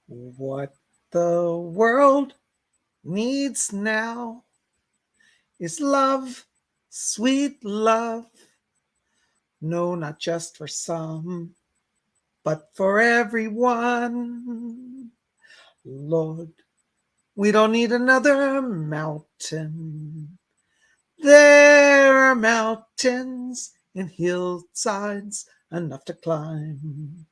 What the world needs now is love, sweet love. No, not just for some, but for everyone. Lord, we don't need another mountain. There are mountains and hillsides enough to climb.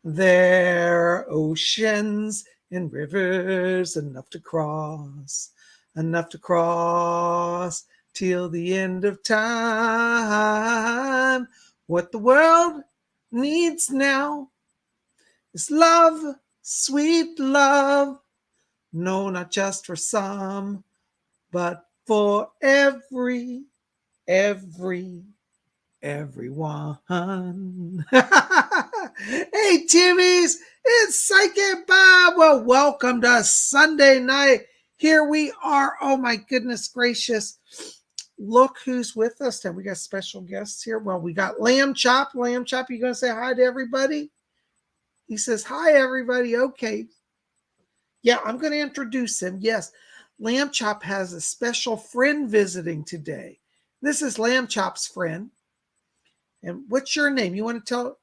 There are oceans and rivers enough to cross till the end of time. What the world needs now is love, sweet love. No, not just for some, but for every, everyone. Hey, Timmies, it's Psychic Bob. Well, welcome to Sunday night. Here we are. Oh, my goodness gracious. Look who's with us. And we got special guests here. Well, we got Lamb Chop. Lamb Chop, you going to say hi to everybody? He says, hi, everybody. Okay. Yeah, I'm going to introduce him. Yes, Lamb Chop has a special friend visiting today. This is Lamb Chop's friend. And what's your name? You want to tell?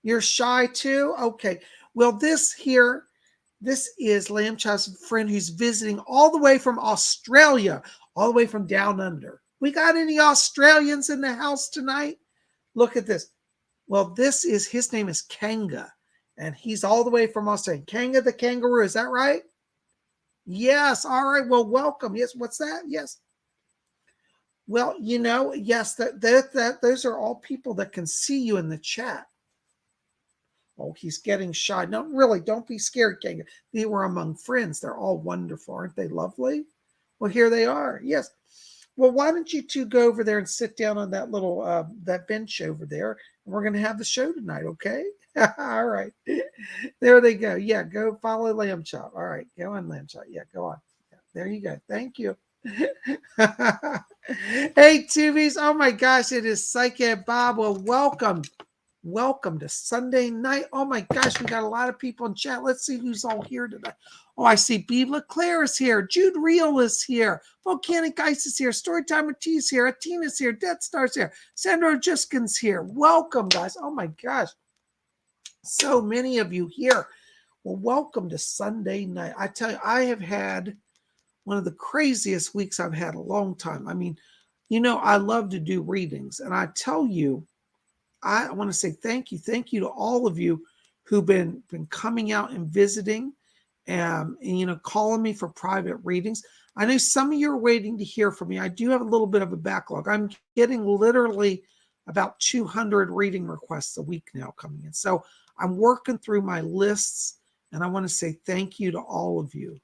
You're shy too? Okay. Well, this is Lamb Chop's friend who's visiting all the way from Australia, all the way from down under. We got any Australians in the house tonight? Look at this. Well, his name is Kanga, and he's all the way from Australia. Kanga the kangaroo, is that right? Yes. All right. Well, welcome. Yes. What's that? Yes. Well, yes, those are all people that can see you in the chat. Oh, he's getting shy. No, really, don't be scared, Kanga. They were among friends. They're all wonderful. Aren't they lovely? Well, here they are. Yes. Well, why don't you two go over there and sit down on that little that bench over there, and we're going to have the show tonight, okay? All right. There they go. Yeah, go follow Lamb Chop. All right, go on, Lamb Chop. Yeah, go on. Yeah, there you go. Thank you. Hey, Tubies. Oh, my gosh, it is Psychic Bob. Well, welcome. Welcome to Sunday night. Oh my gosh, we got a lot of people in chat. Let's see who's all here tonight. Oh, I see Bebe LeClaire is here. Jude Real is here. Volcanic Ice is here. Storytime with T is here. Atina's here. Death Star's here. Sandra Juskin's here. Welcome, guys. Oh my gosh. So many of you here. Well, welcome to Sunday night. I tell you, I have had one of the craziest weeks I've had in a long time. I mean, I love to do readings. And I tell you, I want to say thank you. Thank you to all of you who've been coming out and visiting and calling me for private readings. I know some of you are waiting to hear from me. I do have a little bit of a backlog. I'm getting literally about 200 reading requests a week now coming in. So I'm working through my lists, and I want to say thank you to all of you,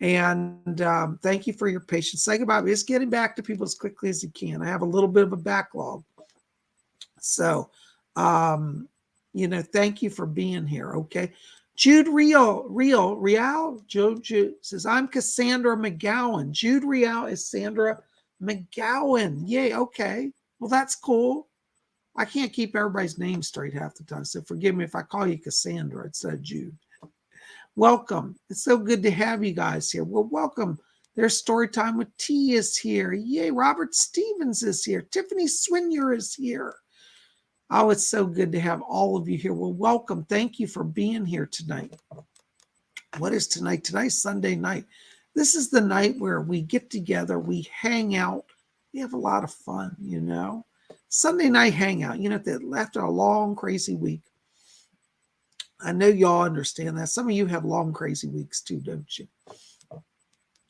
and thank you for your patience. Say goodbye. It's getting back to people as quickly as you can. I have a little bit of a backlog. So, thank you for being here. Okay. Jude Real says, I'm Cassandra McGowan. Jude Real is Sandra McGowan. Yay. Okay. Well, that's cool. I can't keep everybody's name straight half the time. So forgive me if I call you Cassandra instead of Jude. Welcome. It's so good to have you guys here. Well, welcome. There's Storytime with T is here. Yay. Robert Stevens is here. Tiffany Swinyer is here. Oh, it's so good to have all of you here. Well, welcome. Thank you for being here tonight. What is tonight? Tonight's Sunday night. This is the night where we get together, we hang out, we have a lot of fun, Sunday night hangout, after a long, crazy week. I know y'all understand that. Some of you have long, crazy weeks too, don't you?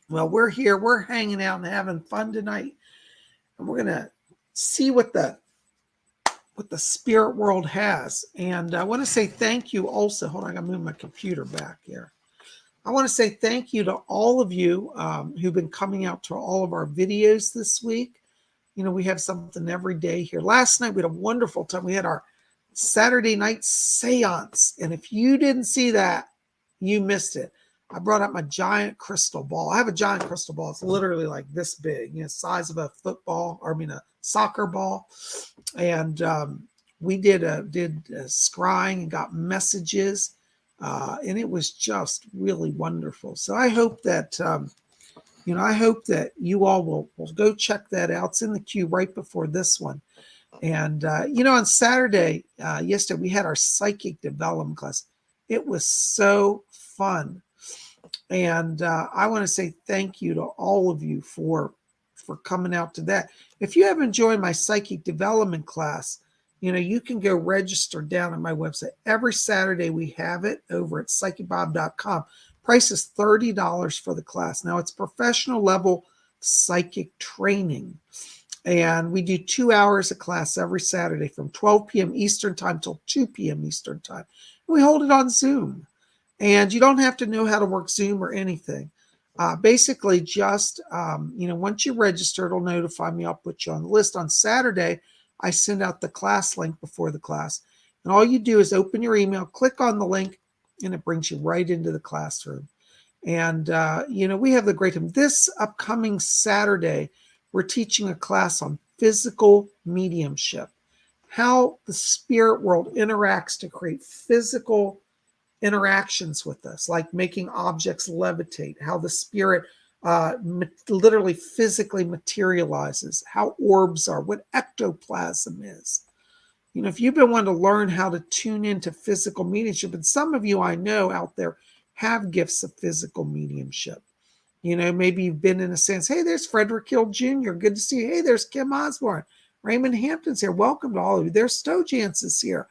Well, we're here. We're hanging out and having fun tonight. And we're going to see what the spirit world has. And I want to say thank you also. Hold on, I got to move my computer back here. I want to say thank you to all of you who've been coming out to all of our videos this week. We have something every day here. Last night, we had a wonderful time. We had our Saturday night seance. And if you didn't see that, you missed it. I brought out my giant crystal ball. I have a giant crystal ball. It's literally like this big, size of a a soccer ball. And we did scrying and got messages And it was just really wonderful. So I hope that, I hope that you all will go check that out. It's in the queue right before this one. And, on Saturday, yesterday, we had our psychic development class. It was so fun. And I want to say thank you to all of you for coming out to that. If you haven't joined my psychic development class, you can go register down at my website. Every Saturday we have it over at PsychicBob.com. Price is $30 for the class. Now it's professional level psychic training. And we do 2 hours of class every Saturday from 12 p.m. Eastern time till 2 p.m. Eastern time. We hold it on Zoom. And you don't have to know how to work Zoom or anything. Basically, just, once you register, it'll notify me. I'll put you on the list. On Saturday, I send out the class link before the class. And all you do is open your email, click on the link, and it brings you right into the classroom. And, we have the great time. This upcoming Saturday, we're teaching a class on physical mediumship, how the spirit world interacts to create physical interactions with us, like making objects levitate, how the spirit literally physically materializes, how orbs are, what ectoplasm is. If you've been wanting to learn how to tune into physical mediumship, and some of you I know out there have gifts of physical mediumship. Maybe you've been in a sense, hey, there's Frederick Hill Jr. Good to see you. Hey, there's Kim Osborne. Raymond Hampton's here. Welcome to all of you. There's Stojance is here.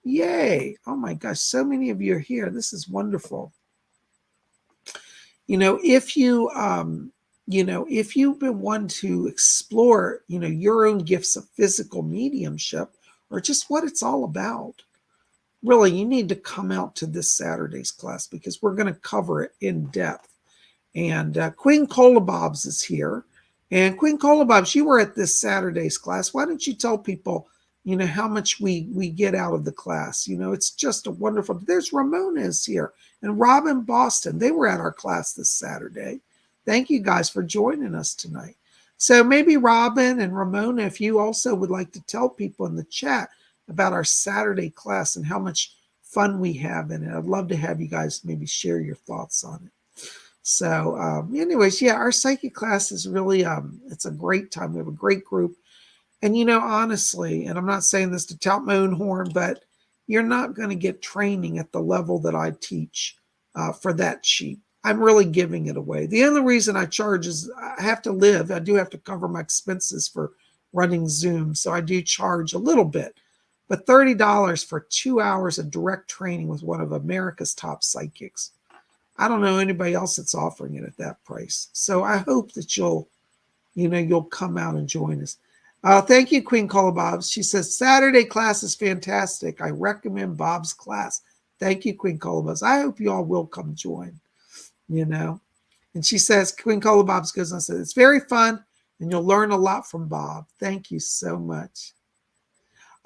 Yay. Oh my gosh, so many of you are here. This is wonderful. If you've been one to explore, your own gifts of physical mediumship or just what it's all about, really, you need to come out to this Saturday's class because we're going to cover it in depth. And Queen Colabobs is here. And Queen Colabobs, you were at this Saturday's class. Why don't you tell people, how much we get out of the class? It's just a wonderful. There's Ramona is here and Robin Boston. They were at our class this Saturday. Thank you guys for joining us tonight. So maybe Robin and Ramona, if you also would like to tell people in the chat about our Saturday class and how much fun we have in it. I'd love to have you guys maybe share your thoughts on it. So anyways, yeah, our psychic class is really, it's a great time. We have a great group. And, honestly, and I'm not saying this to tout my own horn, but you're not going to get training at the level that I teach for that cheap. I'm really giving it away. The only reason I charge is I have to live. I do have to cover my expenses for running Zoom. So I do charge a little bit. But $30 for 2 hours of direct training with one of America's top psychics. I don't know anybody else that's offering it at that price. So I hope that you'll come out and join us. Thank you, Queen Colabobs. She says, Saturday class is fantastic. I recommend Bob's class. Thank you, Queen Colabobs. I hope you all will come join, And she says, Queen Colabobs goes on and says, it's very fun and you'll learn a lot from Bob. Thank you so much.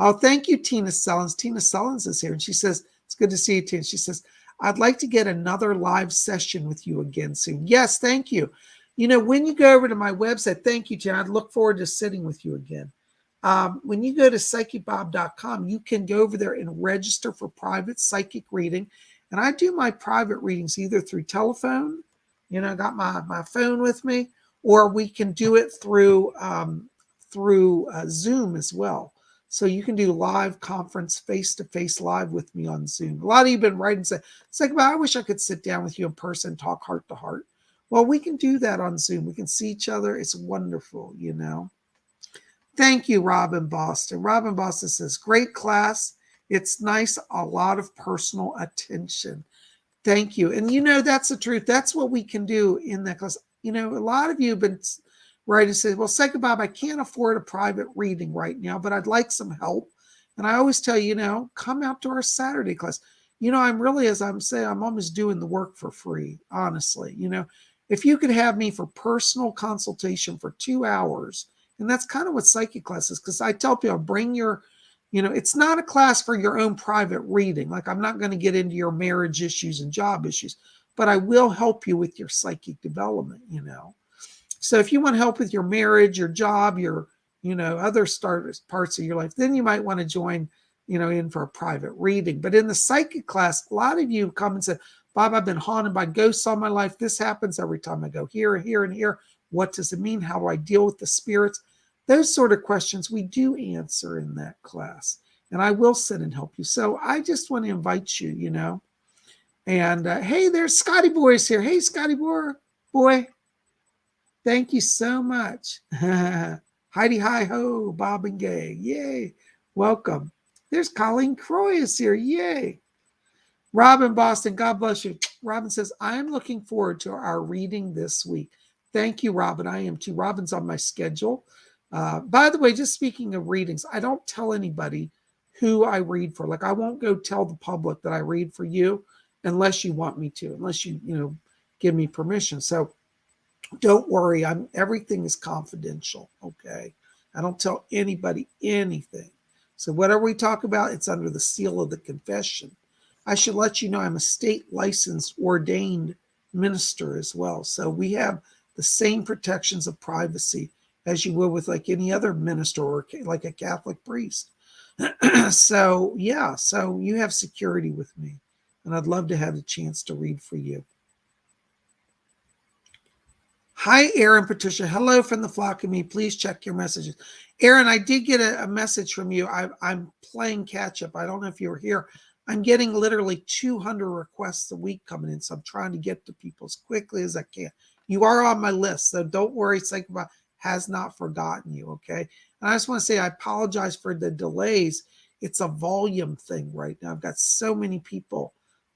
Oh, thank you, Tina Sellens. Tina Sellens is here. And she says, it's good to see you, Tina. She says, I'd like to get another live session with you again soon. Yes, thank you. When you go over to my website, thank you, Jen. I'd look forward to sitting with you again. When you go to PsychicBob.com, you can go over there and register for private psychic reading. And I do my private readings either through telephone, I got my phone with me, or we can do it through Zoom as well. So you can do live conference, face-to-face live with me on Zoom. A lot of you have been writing and saying, I wish I could sit down with you in person, talk heart to heart. Well, we can do that on Zoom. We can see each other. It's wonderful, Thank you, Robin Boston. Robin Boston says, great class. It's nice. A lot of personal attention. Thank you. And that's the truth. That's what we can do in that class. A lot of you have been writing and say, well, PsychicBob, I can't afford a private reading right now, but I'd like some help. And I always tell you, come out to our Saturday class. I'm really, as I'm saying, I'm almost doing the work for free, honestly. If you could have me for personal consultation for 2 hours, and that's kind of what psychic class is, because I tell people, bring your, it's not a class for your own private reading. Like I'm not going to get into your marriage issues and job issues, but I will help you with your psychic development, So if you want help with your marriage, your job, your, other parts of your life, then you might want to join in for a private reading. But in the psychic class, a lot of you come and say, Bob, I've been haunted by ghosts all my life. This happens every time I go here, here, and here. What does it mean? How do I deal with the spirits? Those sort of questions we do answer in that class. And I will sit and help you. So I just want to invite you, And hey, there's Scotty Boy's here. Hey, Scotty Boy. Thank you so much. Heidi Hi Ho, Bob and Gay. Yay. Welcome. There's Colleen Croy is here. Yay. Robin Boston, God bless you. Robin says, I'm looking forward to our reading this week. Thank you, Robin. I am too. Robin's on my schedule. By the way, just speaking of readings, I don't tell anybody who I read for. Like, I won't go tell the public that I read for you unless you want me to, unless you give me permission. So don't worry. Everything is confidential. Okay. I don't tell anybody anything. So whatever we talk about, it's under the seal of the confession. I should let you know I'm a state licensed ordained minister as well. So we have the same protections of privacy as you will with like any other minister or like a Catholic priest. So yeah, so you have security with me, and I'd love to have the chance to read for you. Hi, Aaron, Patricia. Hello from the flock of me. Please check your messages. Aaron, I did get a message from you. I'm playing catch up. I don't know if you were here. I'm getting literally 200 requests a week coming in, so I'm trying to get to people as quickly as I can. You are on my list, so don't worry. PsychicBob has not forgotten you, okay? And I just want to say I apologize for the delays. It's a volume thing right now. I've got so many people.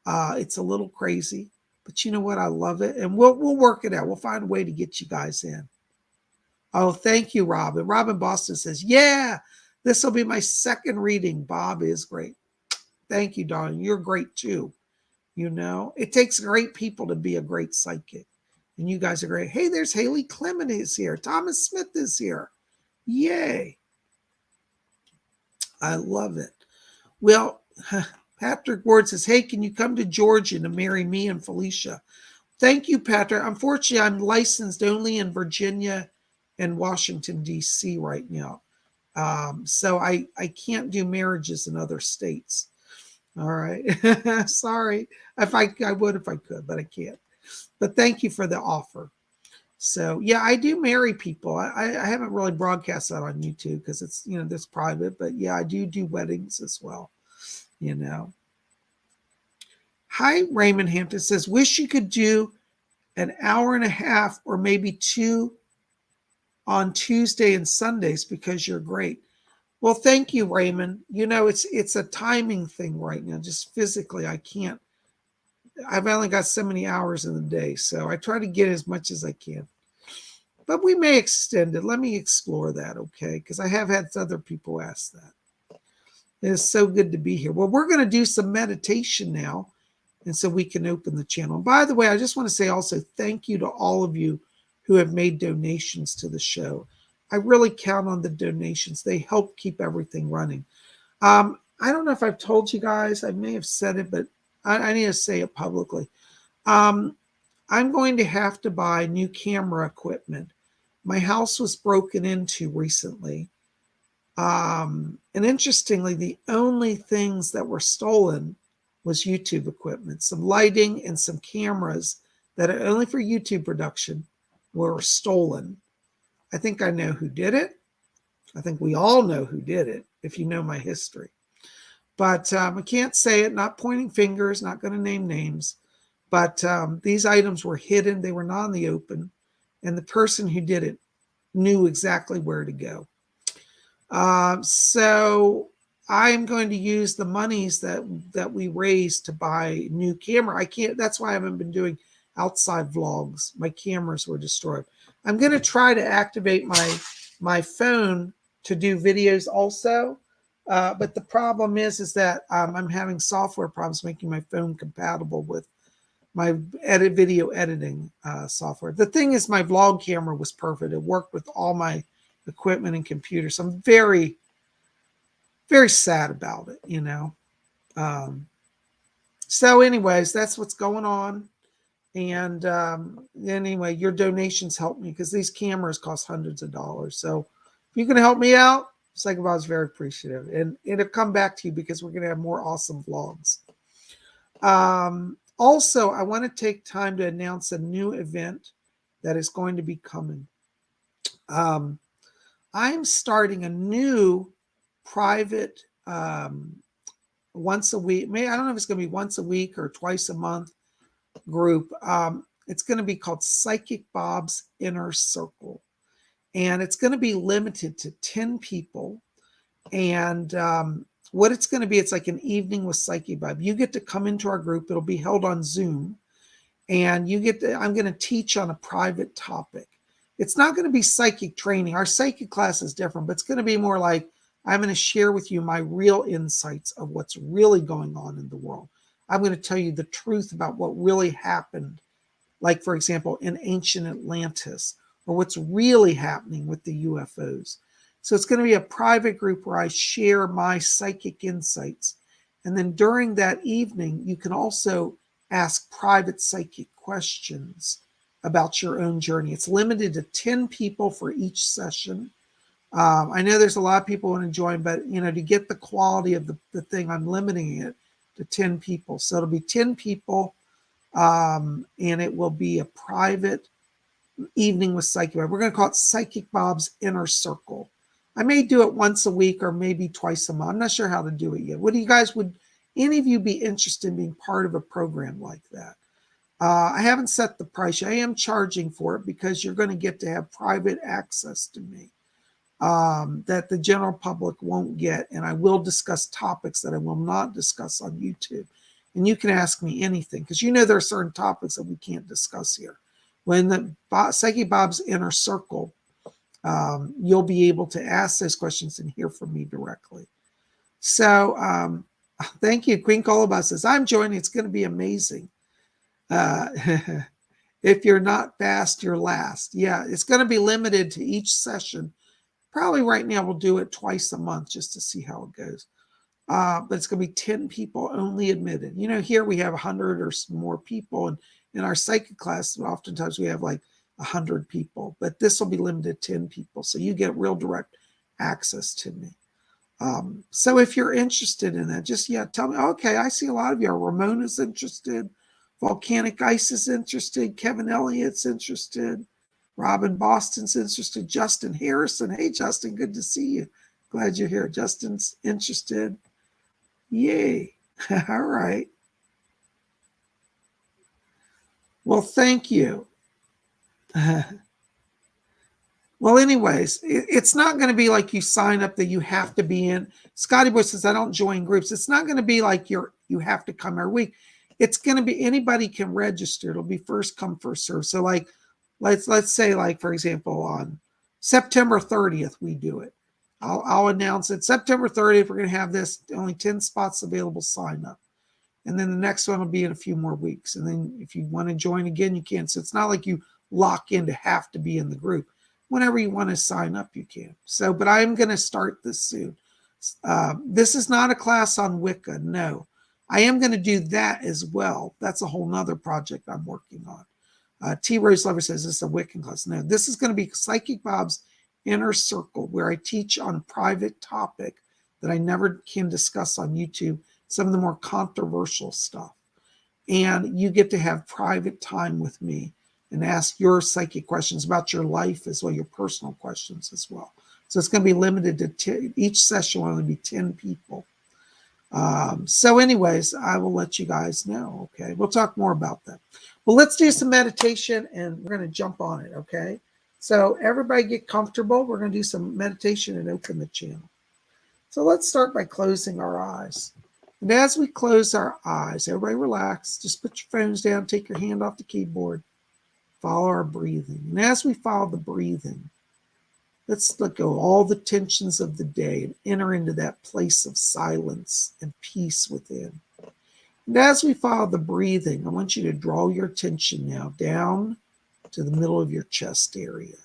It's a little crazy, but you know what? I love it, and we'll work it out. We'll find a way to get you guys in. Oh, thank you, Robin. Robin Boston says, yeah, this will be my second reading. Bob is great. Thank you, darling. You're great too. It takes great people to be a great psychic. And you guys are great. Hey, there's Haley Clement is here. Thomas Smith is here. Yay. I love it. Well, Patrick Ward says, hey, can you come to Georgia to marry me and Felicia? Thank you, Patrick. Unfortunately, I'm licensed only in Virginia and Washington, D.C. right now. So I can't do marriages in other states. All right. Sorry. I would if I could, but I can't. But thank you for the offer. So yeah, I do marry people. I haven't really broadcast that on YouTube because it's, this private, but yeah, I do weddings as well, Hi, Raymond Hampton says, wish you could do an hour and a half or maybe 2 on Tuesday and Sundays because you're great. Well, thank you, Raymond. It's a timing thing right now. Just physically, I can't. I've only got so many hours in the day, so I try to get as much as I can. But we may extend it. Let me explore that, okay? Because I have had other people ask that. It is so good to be here. Well, we're going to do some meditation now, and so we can open the channel. And by the way, I just want to say also thank you to all of you who have made donations to the show. I really count on the donations. They help keep everything running. I don't know if I've told you guys. I may have said it, but I need to say it publicly. I'm going to have to buy new camera equipment. My house was broken into recently. And interestingly, the only things that were stolen was YouTube equipment. Some lighting and some cameras that are only for YouTube production were stolen. I think I know who did it. I think we all know who did it, if you know my history. But I can't say it, not pointing fingers, not going to name names. But these items were hidden. They were not in the open. And the person who did it knew exactly where to go. So I'm going to use the monies that we raised to buy new camera. That's why I haven't been doing outside vlogs. My cameras were destroyed. I'm going to try to activate my phone to do videos also. But the problem is that I'm having software problems making my phone compatible with my video editing software. The thing is, my vlog camera was perfect. It worked with all my equipment and computers. So I'm very, very sad about it, So anyways, that's what's going on. And anyway, your donations help me because these cameras cost hundreds of dollars. So if you can help me out, PsychicBob's very appreciative. And it'll come back to you because we're going to have more awesome vlogs. Also, I want to take time to announce a new event that is going to be coming. I'm starting a new private once a week. Maybe I don't know if it's going to be once a week or twice a month group. It's going to be called Psychic Bob's Inner Circle. And it's going to be limited to 10 people. And what it's going to be, it's like an evening with Psychic Bob. You get to come into our group. It'll be held on Zoom. And you get to, I'm going to teach on a private topic. It's not going to be psychic training. Our psychic class is different, but it's going to be more like I'm going to share with you my real insights of what's really going on in the world. I'm going to tell you the truth about what really happened, like, for example, in ancient Atlantis, or what's really happening with the UFOs. So it's going to be a private group where I share my psychic insights. And then during that evening, you can also ask private psychic questions about your own journey. It's limited to 10 people for each session. I know there's a lot of people want to join, but to get the quality of the thing, I'm limiting it to 10 people. So it'll be 10 people, and it will be a private evening with Psychic Bob. We're going to call it Psychic Bob's Inner Circle. I may do it once a week or maybe twice a month. I'm not sure how to do it yet. Would any of you be interested in being part of a program like that? I haven't set the price. I am charging for it because you're going to get to have private access to me that the general public won't get. And I will discuss topics that I will not discuss on YouTube. And you can ask me anything because there are certain topics that we can't discuss here. When the Psychic Bob's Inner Circle, you'll be able to ask those questions and hear from me directly. So thank you. Queen Colaba says, I'm joining. It's going to be amazing. If you're not fast, you're last. Yeah, it's going to be limited to each session. Probably right now we'll do it twice a month just to see how it goes. But it's going to be 10 people only admitted. Here we have 100 or more people. And in our psychic class, oftentimes we have like 100 people. But this will be limited to 10 people. So you get real direct access to me. So if you're interested in that, just tell me. Okay, I see a lot of you are. Ramona's interested. Volcanic Ice is interested. Kevin Elliott's interested. Robin Boston's interested. Justin Harrison. Hey, Justin, good to see you. Glad you're here. Justin's interested. Yay. All right. Well, thank you. Well, anyways, it's not going to be like you sign up that you have to be in. Scotty Boy says, I don't join groups. It's not going to be like you have to come every week. It's going to be anybody can register. It'll be first come, first serve. So like, let's say, like, for example, on September 30th, we do it. I'll announce it. September 30th, we're going to have this, only 10 spots available, sign up. And then the next one will be in a few more weeks. And then if you want to join again, you can. So it's not like you lock in to have to be in the group. Whenever you want to sign up, you can. So, but I'm going to start this soon. This is not a class on Wicca. No, I am going to do that as well. That's a whole nother project I'm working on. T. Rose Lover says this is a Wiccan class. No, this is going to be Psychic Bob's Inner Circle, where I teach on private topic that I never can discuss on YouTube, some of the more controversial stuff. And you get to have private time with me and ask your psychic questions about your life as well, your personal questions as well. So it's going to be limited to each session will only be 10 people. So anyways, I will let you guys know. Okay, we'll talk more about that. Well, let's do some meditation and we're going to jump on it. Okay, so everybody get comfortable. We're going to do some meditation and open the channel. So let's start by closing our eyes. And as we close our eyes, everybody relax. Just put your phones down, take your hand off the keyboard, follow our breathing. And as we follow the breathing, let's let go of all the tensions of the day and enter into that place of silence and peace within. And as we follow the breathing, I want you to draw your attention now down to the middle of your chest area.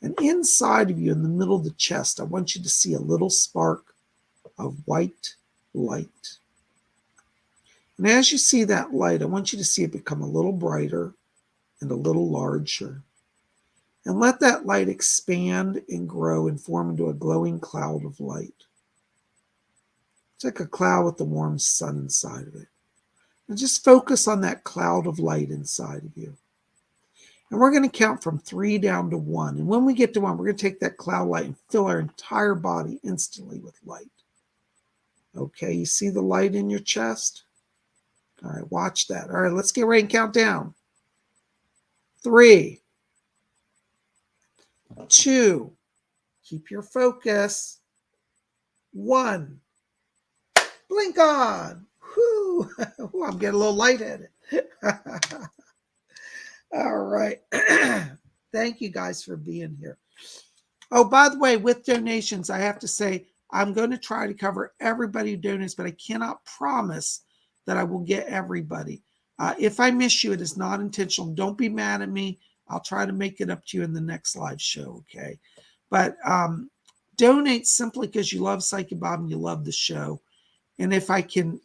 And inside of you, in the middle of the chest, I want you to see a little spark of white light. And as you see that light, I want you to see it become a little brighter and a little larger. And let that light expand and grow and form into a glowing cloud of light. It's like a cloud with the warm sun inside of it. And just focus on that cloud of light inside of you. And we're going to count from 3 down to 1. And when we get to 1, we're going to take that cloud light and fill our entire body instantly with light. Okay, you see the light in your chest? All right, watch that. All right, let's get ready and count down. 3, 2, keep your focus. 1, blink on. Whoo, I'm getting a little lightheaded. All right. Thank you guys for being here. Oh, by the way, with donations, I have to say, I'm going to try to cover everybody who donates, but I cannot promise that I will get everybody. If I miss you, it is not intentional. Don't be mad at me. I'll try to make it up to you in the next live show, okay? But donate simply because you love Psychic Bob and you love the show. And if I can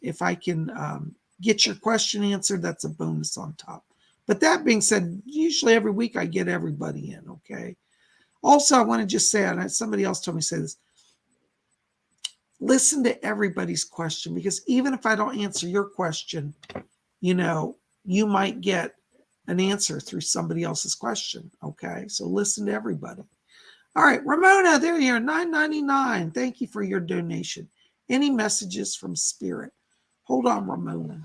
get your question answered, that's a bonus on top. But that being said, usually every week I get everybody in, okay? Also, I want to just say, and somebody else told me to say this, listen to everybody's question, because even if I don't answer your question, you might get an answer through somebody else's question, okay? So listen to everybody. All right, Ramona, there you are, $9.99. Thank you for your donation. Any messages from Spirit? Hold on, Ramona.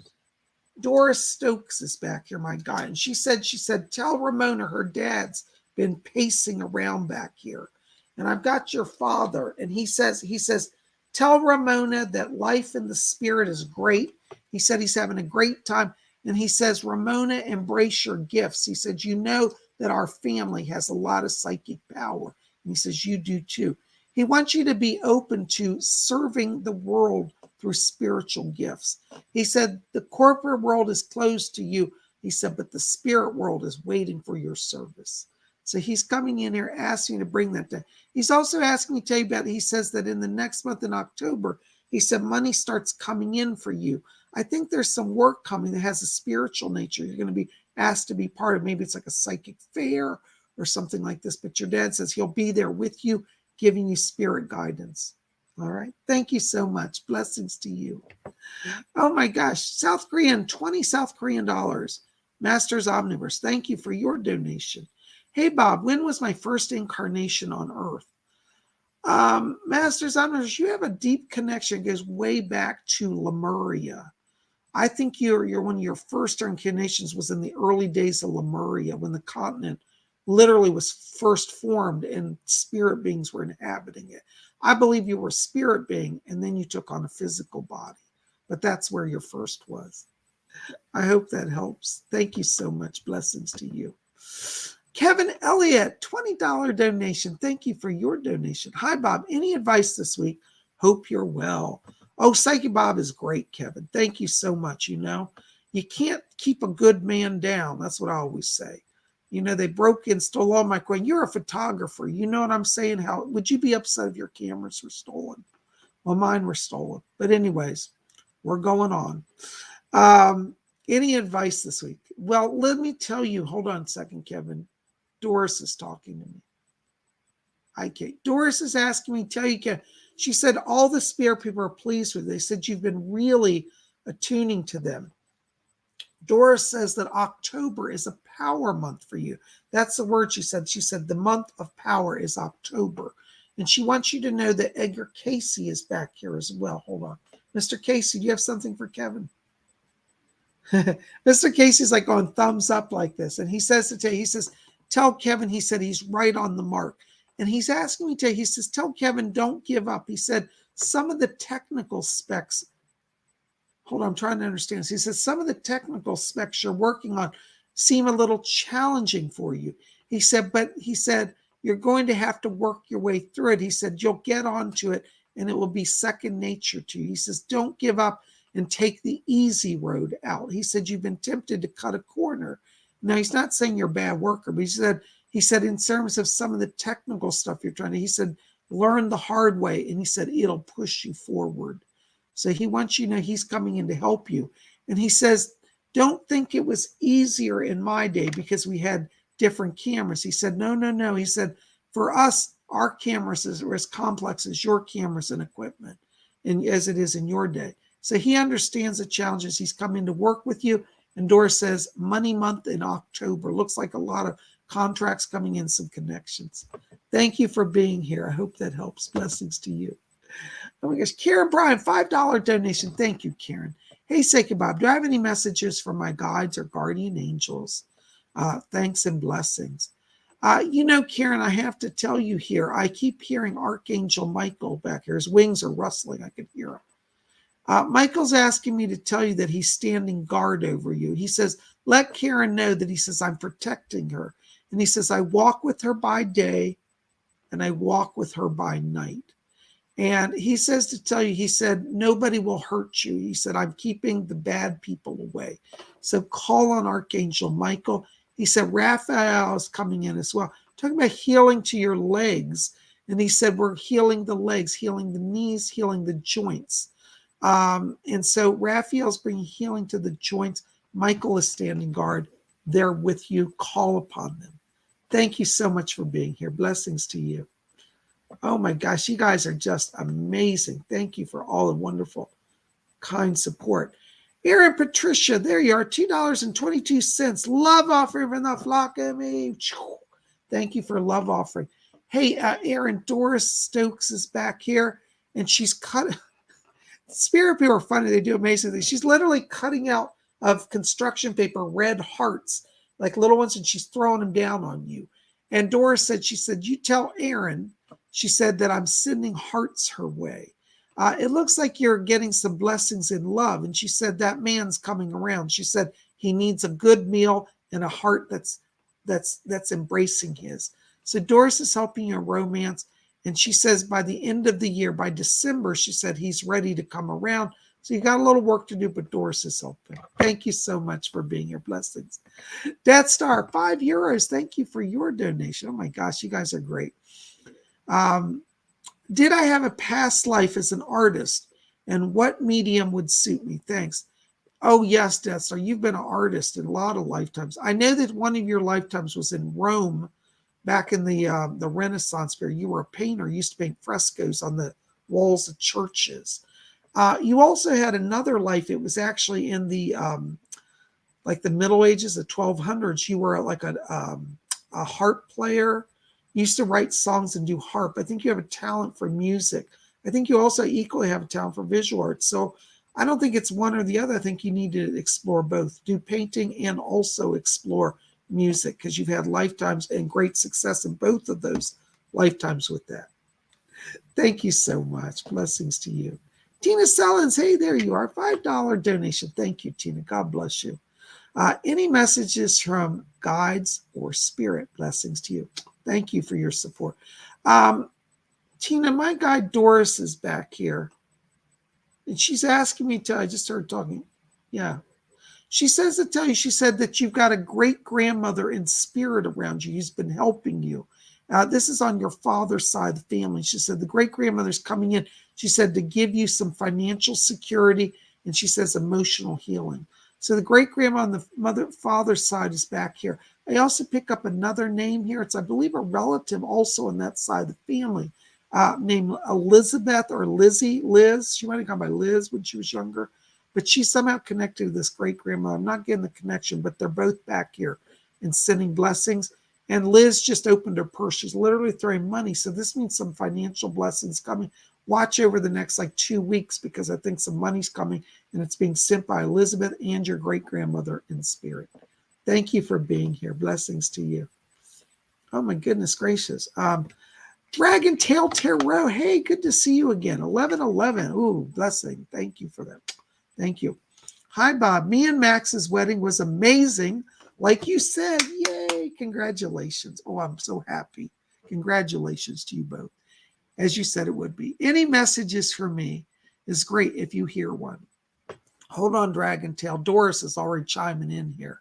Doris Stokes is back here, my guy. And she said, tell Ramona her dad's been pacing around back here. And I've got your father. And he says, tell Ramona that life in the spirit is great. He said he's having a great time. And he says, Ramona, embrace your gifts. He said, you know that our family has a lot of psychic power. And he says, you do too. He wants you to be open to serving the world through spiritual gifts. He said, the corporate world is closed to you. He said, but the spirit world is waiting for your service. So he's coming in here asking you to bring that down. He's also asking me to tell you about, he says that in the next month in October, he said money starts coming in for you. I think there's some work coming that has a spiritual nature. You're going to be asked to be part of, maybe it's like a psychic fair or something like this. But your dad says he'll be there with you, giving you spirit guidance. All right. Thank you so much. Blessings to you. Oh my gosh. South Korean, 20 South Korean dollars. Masters Omniverse. Thank you for your donation. Hey, Bob, when was my first incarnation on Earth? Masters Omniverse, you have a deep connection. It goes way back to Lemuria. I think one of your first incarnations was in the early days of Lemuria, when the continent literally was first formed and spirit beings were inhabiting it. I believe you were a spirit being and then you took on a physical body, but that's where your first was. I hope that helps. Thank you so much. Blessings to you. Kevin Elliott, $20 donation. Thank you for your donation. Hi, Bob. Any advice this week? Hope you're well. Oh, Psychic Bob is great, Kevin. Thank you so much. You can't keep a good man down. That's what I always say. They broke in, stole all my coin. You're a photographer. You know what I'm saying? How would you be upset if your cameras were stolen? Well, mine were stolen. But anyways, we're going on. Any advice this week? Well, let me tell you. Hold on a second, Kevin. Doris is talking to me. Hi, Kate. Doris is asking me, tell you, Kevin. She said all the spirit people are pleased with it. They said you've been really attuning to them. Doris says that October is a power month for you. That's the word she said. She said the month of power is October. And she wants you to know that Edgar Casey is back here as well. Hold on. Mr. Casey, do you have something for Kevin? Mr. Casey's like going thumbs up like this. And he says to tell you, he says, tell Kevin, he said he's right on the mark. And he's asking me to, he says, tell Kevin, don't give up. He said, some of the technical specs, hold on, I'm trying to understand. He says, some of the technical specs you're working on seem a little challenging for you. He said, but he said, you're going to have to work your way through it. He said, you'll get onto it and it will be second nature to you. He says, don't give up and take the easy road out. He said, you've been tempted to cut a corner. Now, he's not saying you're a bad worker, but he said, in terms of some of the technical stuff you're trying to, he said, learn the hard way. And he said, it'll push you forward. So he wants you to know he's coming in to help you. And he says, don't think it was easier in my day because we had different cameras. He said, no. He said, for us, our cameras are as complex as your cameras and equipment, and as it is in your day. So he understands the challenges. He's coming to work with you. And Doris says, money month in October. Looks like a lot of contracts coming in, some connections. Thank you for being here. I hope that helps. Blessings to you. Oh my gosh, Karen Bryan, $5 donation. Thank you, Karen. Hey, Psychic Bob, do I have any messages for my guides or guardian angels? Thanks and blessings. Karen, I have to tell you here, I keep hearing Archangel Michael back here. His wings are rustling. I can hear him. Michael's asking me to tell you that he's standing guard over you. He says, let Karen know that he says, I'm protecting her. And he says, I walk with her by day and I walk with her by night. And he says to tell you, he said, nobody will hurt you. He said, I'm keeping the bad people away. So call on Archangel Michael. He said, Raphael is coming in as well. Talking about healing to your legs. And he said, we're healing the legs, healing the knees, healing the joints. And so Raphael's bringing healing to the joints. Michael is standing guard. They're with you. Call upon them. Thank you so much for being here. Blessings to you. Oh my gosh, you guys are just amazing. Thank you for all the wonderful, kind support. Aaron Patricia, there you are, $2.22. Love offering from the flock of me. Thank you for love offering. Hey, Aaron, Doris Stokes is back here, and she's cut. Spirit people are funny. They do amazing things. She's literally cutting out of construction paper red hearts, like little ones, and she's throwing them down on you. And Doris said, she said, you tell Aaron, she said, that I'm sending hearts her way. It looks like you're getting some blessings in love. And she said, that man's coming around. She said, he needs a good meal and a heart that's embracing his. So Doris is helping you in romance. And she says, by the end of the year, by December, she said, he's ready to come around. So you got a little work to do, but Doris is helping. Thank you so much for being here. Blessings. Death Star, €5. Thank you for your donation. Oh my gosh, you guys are great. Did I have a past life as an artist, and what medium would suit me? Thanks. Oh yes, Death Star, you've been an artist in a lot of lifetimes. I know that one of your lifetimes was in Rome back in the Renaissance period. You were a painter. You used to paint frescoes on the walls of churches. You also had another life. It was actually in the like the Middle Ages, the 1200s. You were like a harp player. You used to write songs and do harp. I think you have a talent for music. I think you also equally have a talent for visual arts. So I don't think it's one or the other. I think you need to explore both. Do painting and also explore music, because you've had lifetimes and great success in both of those lifetimes with that. Thank you so much. Blessings to you. Tina Sellens, hey, there you are. $5 donation. Thank you, Tina. God bless you. Any messages from guides or spirit? Blessings to you. Thank you for your support. Tina, my guide Doris is back here. And she's asking me to, I just started talking. Yeah. She says to tell you, she said that you've got a great grandmother in spirit around you who's been helping you. This is on your father's side of the family. She said the great grandmother's coming in. She said to give you some financial security, and she says emotional healing. So the great grandma on the father's side is back here. I also pick up another name here. It's, I believe, a relative also on that side of the family, named Elizabeth or Lizzie, Liz. She might have gone by Liz when she was younger, but she's somehow connected to this great grandma. I'm not getting the connection, but they're both back here and sending blessings. And Liz just opened her purse. She's literally throwing money. So this means some financial blessings coming. Watch over the next 2 weeks, because I think some money's coming, and it's being sent by Elizabeth and your great grandmother in spirit. Thank you for being here. Blessings to you. Oh my goodness gracious. Dragon Tail Tarot. Hey, good to see you again. 1111. Ooh, blessing. Thank you for that. Thank you. Hi, Bob. Me and Max's wedding was amazing. Like you said, yay. Congratulations. Oh, I'm so happy. Congratulations to you both. As you said it would be. Any messages for me is great if you hear one. Hold on, Dragon Tail. Doris is already chiming in here.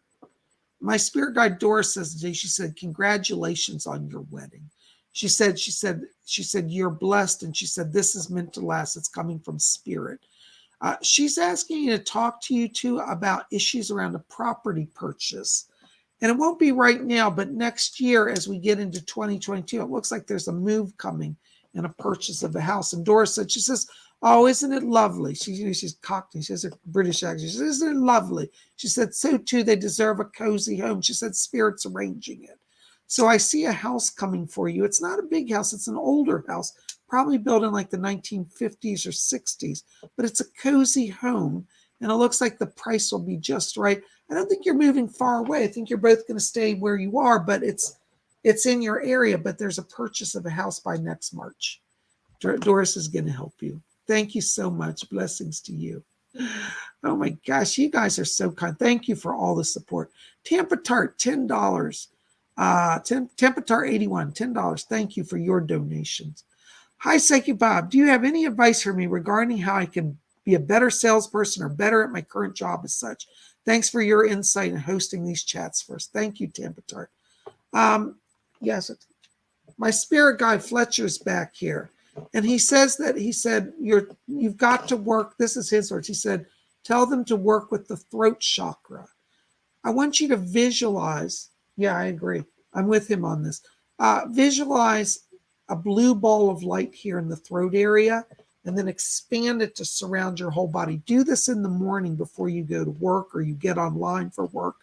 My spirit guide Doris says today, she said, congratulations on your wedding. She said, you're blessed. And she said, this is meant to last. It's coming from spirit. She's asking you to talk to you too about issues around a property purchase. And it won't be right now, but next year as we get into 2022, it looks like there's a move coming and a purchase of a house. And Doris said, she says, oh, isn't it lovely? She's Cockney. She has a British accent. She says, isn't it lovely? She said, so too, they deserve a cozy home. She said, Spirit's arranging it. So I see a house coming for you. It's not a big house. It's an older house, probably built in like the 1950s or 60s, but it's a cozy home. And it looks like the price will be just right. I don't think you're moving far away. I think you're both going to stay where you are, but it's in your area, but there's a purchase of a house by next March. Doris is going to help you. Thank you so much. Blessings to you. Oh my gosh, you guys are so kind. Thank you for all the support. Tampa Tart, $10. Tampa Tart 81, $10. Thank you for your donations. Hi, Psychic Bob. Do you have any advice for me regarding how I can be a better salesperson or better at my current job as such? Thanks for your insight and hosting these chats for us. Thank you, Tampa Tart. Yes, my spirit guide Fletcher's back here. And he said you've got to work. This is his words. He said, tell them to work with the throat chakra. I want you to visualize. Yeah, I agree. I'm with him on this. Visualize a blue ball of light here in the throat area and then expand it to surround your whole body. Do this in the morning before you go to work or you get online for work.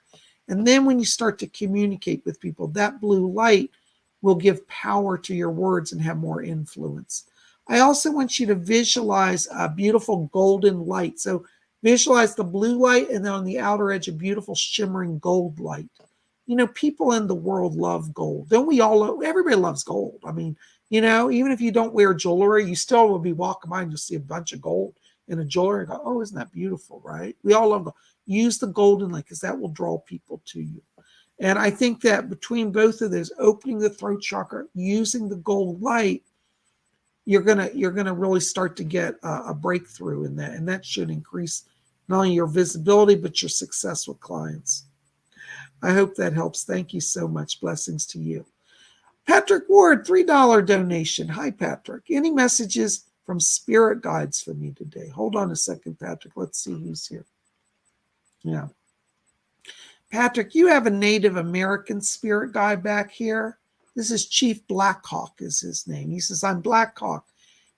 And then when you start to communicate with people, that blue light will give power to your words and have more influence. I also want you to visualize a beautiful golden light. So visualize the blue light and then on the outer edge, a beautiful shimmering gold light. You know, people in the world love gold. Don't we all? Everybody loves gold. I mean, you know, even if you don't wear jewelry, you still will be walking by and you'll see a bunch of gold in a jewelry and go, oh, isn't that beautiful, right? We all love gold. Use the golden light because that will draw people to you. And I think that between both of those, opening the throat chakra, using the gold light, you're gonna really start to get a breakthrough in that, and that should increase not only your visibility but your success with clients. I hope that helps. Thank you so much. Blessings to you. Patrick Ward, $3 donation. Hi, Patrick. Any messages from spirit guides for me today? Hold on a second, Patrick. Let's see who's here. Yeah. Patrick, you have a Native American spirit guide back here. This is Chief Blackhawk is his name. He says, I'm Blackhawk.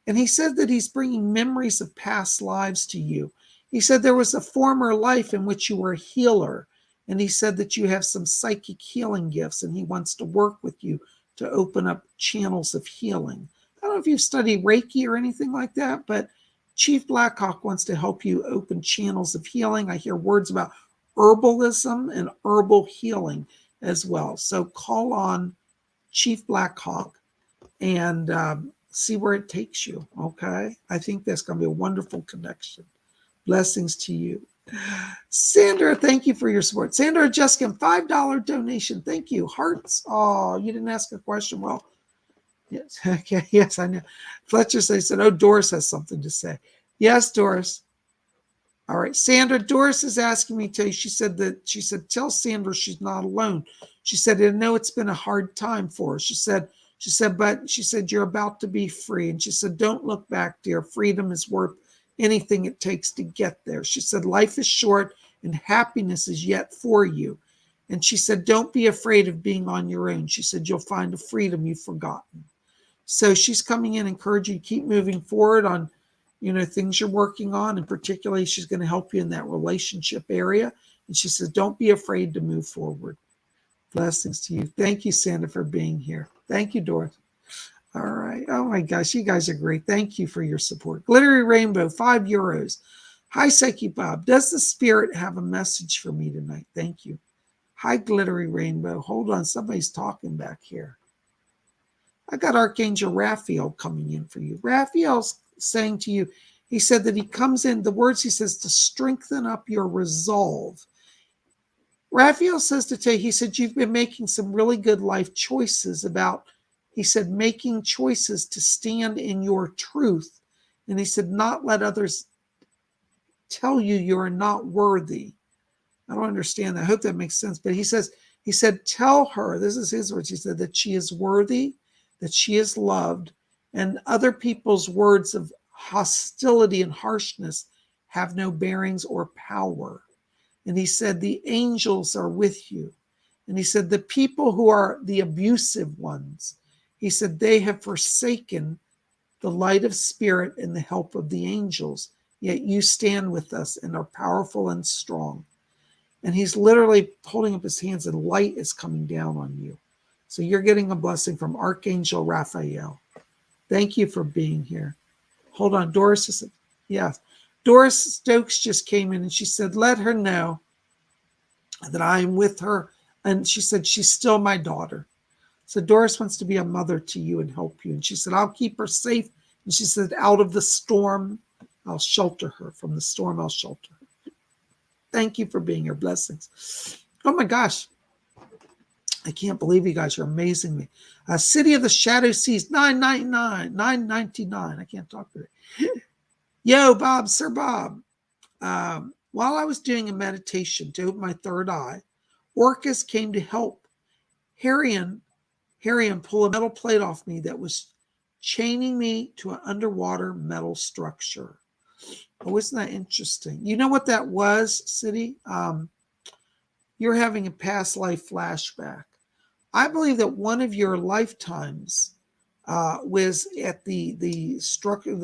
And he said that he's bringing memories of past lives to you. He said there was a former life in which you were a healer. And he said that you have some psychic healing gifts and he wants to work with you to open up channels of healing. I don't know if you've studied Reiki or anything like that, but Chief Blackhawk wants to help you open channels of healing. I hear words about herbalism and herbal healing as well. So call on Chief Blackhawk and see where it takes you, okay? I think that's going to be a wonderful connection. Blessings to you. Sandra, thank you for your support. Sandra Jessica, $5 donation. Thank you. Hearts. Oh, you didn't ask a question. Well, yes, okay, yes, I know. Fletcher said, oh, Doris has something to say. Yes, Doris. All right, Sandra, Doris is asking me to, she said, tell Sandra she's not alone. She said, I know it's been a hard time for her. She said, you're about to be free. And she said, don't look back, dear. Freedom is worth anything it takes to get there. She said, life is short and happiness is yet for you. And she said, don't be afraid of being on your own. She said, you'll find a freedom you've forgotten. So she's coming in, encouraging you to keep moving forward on, you know, things you're working on. And particularly, she's going to help you in that relationship area. And she says, don't be afraid to move forward. Blessings to you. Thank you, Sandra, for being here. Thank you, Doris. All right. Oh my gosh, you guys are great. Thank you for your support. Glittery Rainbow, €5. Hi, Psychic Bob. Does the spirit have a message for me tonight? Thank you. Hi, Glittery Rainbow. Hold on. Somebody's talking back here. I got Archangel Raphael coming in for you. Raphael's saying to you, he said that he comes in, the words he says, to strengthen up your resolve. Raphael says to tell you, he said, you've been making some really good life choices about, he said, making choices to stand in your truth. And he said, not let others tell you you're not worthy. I don't understand that. I hope that makes sense. But he said, tell her, this is his words. He said that she is worthy, that she is loved, and other people's words of hostility and harshness have no bearings or power. And he said, the angels are with you. And he said, the people who are the abusive ones, he said, they have forsaken the light of spirit and the help of the angels. Yet you stand with us and are powerful and strong. And he's literally holding up his hands and light is coming down on you. So you're getting a blessing from Archangel Raphael. Thank you for being here. Hold on. Doris is, yes. Doris Stokes just came in and she said, let her know that I am with her. And she said, she's still my daughter. So Doris wants to be a mother to you and help you. And she said, I'll keep her safe. And she said, out of the storm, I'll shelter her. From the storm, I'll shelter her. Thank you for being here. Blessings. Oh my gosh. I can't believe you guys are amazing me. City of the Shadow Seas, $9.99. I can't talk today. Yo, Bob, Sir Bob. While I was doing a meditation to open my third eye, orcas came to help Harrion pull a metal plate off me that was chaining me to an underwater metal structure. Oh, isn't that interesting? You know what that was, City? You're having a past life flashback. I believe that one of your lifetimes was at the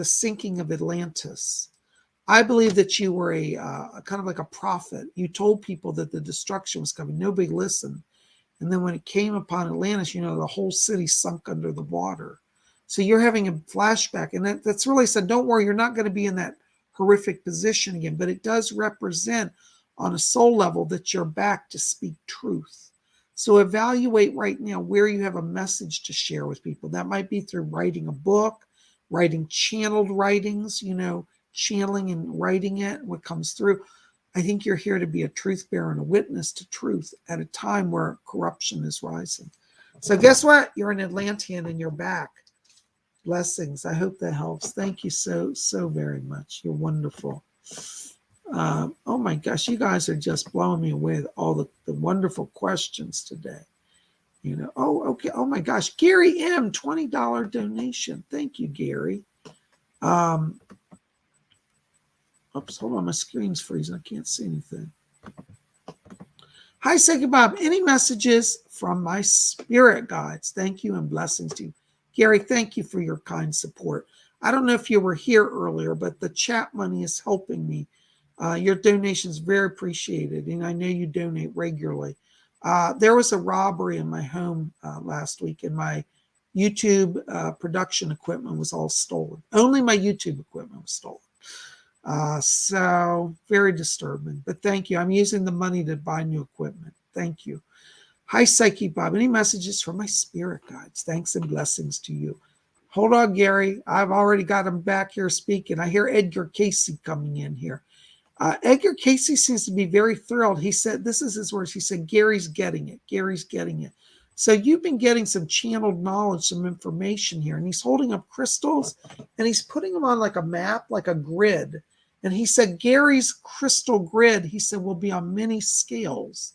sinking of Atlantis. I believe that you were a kind of like a prophet. You told people that the destruction was coming. Nobody listened. And then when it came upon Atlantis, the whole city sunk under the water. So you're having a flashback. And that's really said, don't worry, you're not going to be in that horrific position again. But it does represent on a soul level that you're back to speak truth. So evaluate right now where you have a message to share with people. That might be through writing a book, writing channeled writings, channeling and writing it, what comes through. I think you're here to be a truth bearer and a witness to truth at a time where corruption is rising. So guess what? You're an Atlantean and you're back. Blessings. I hope that helps. Thank you so very much. You're wonderful. Oh my gosh, you guys are just blowing me away with all the wonderful questions today. Oh, okay. Oh my gosh. Gary M, $20 donation. Thank you, Gary. Oops, hold on. My screen's freezing. I can't see anything. Hi, Psychic Bob. Any messages from my spirit guides? Thank you and blessings to you. Gary, thank you for your kind support. I don't know if you were here earlier, but the chat money is helping me. Your donation is very appreciated, and I know you donate regularly. There was a robbery in my home last week, and my YouTube production equipment was all stolen. Only my YouTube equipment was stolen. So very disturbing, but thank you. I'm using the money to buy new equipment. Thank you. Hi, Psychic Bob. Any messages from my spirit guides? Thanks and blessings to you. Hold on, Gary. I've already got him back here speaking. I hear Edgar Casey coming in here. Edgar Casey seems to be very thrilled. He said, this is his words. He said, Gary's getting it. Gary's getting it. So you've been getting some channeled knowledge, some information here. And he's holding up crystals and he's putting them on like a map, like a grid. And he said, Gary's crystal grid, he said, will be on many scales.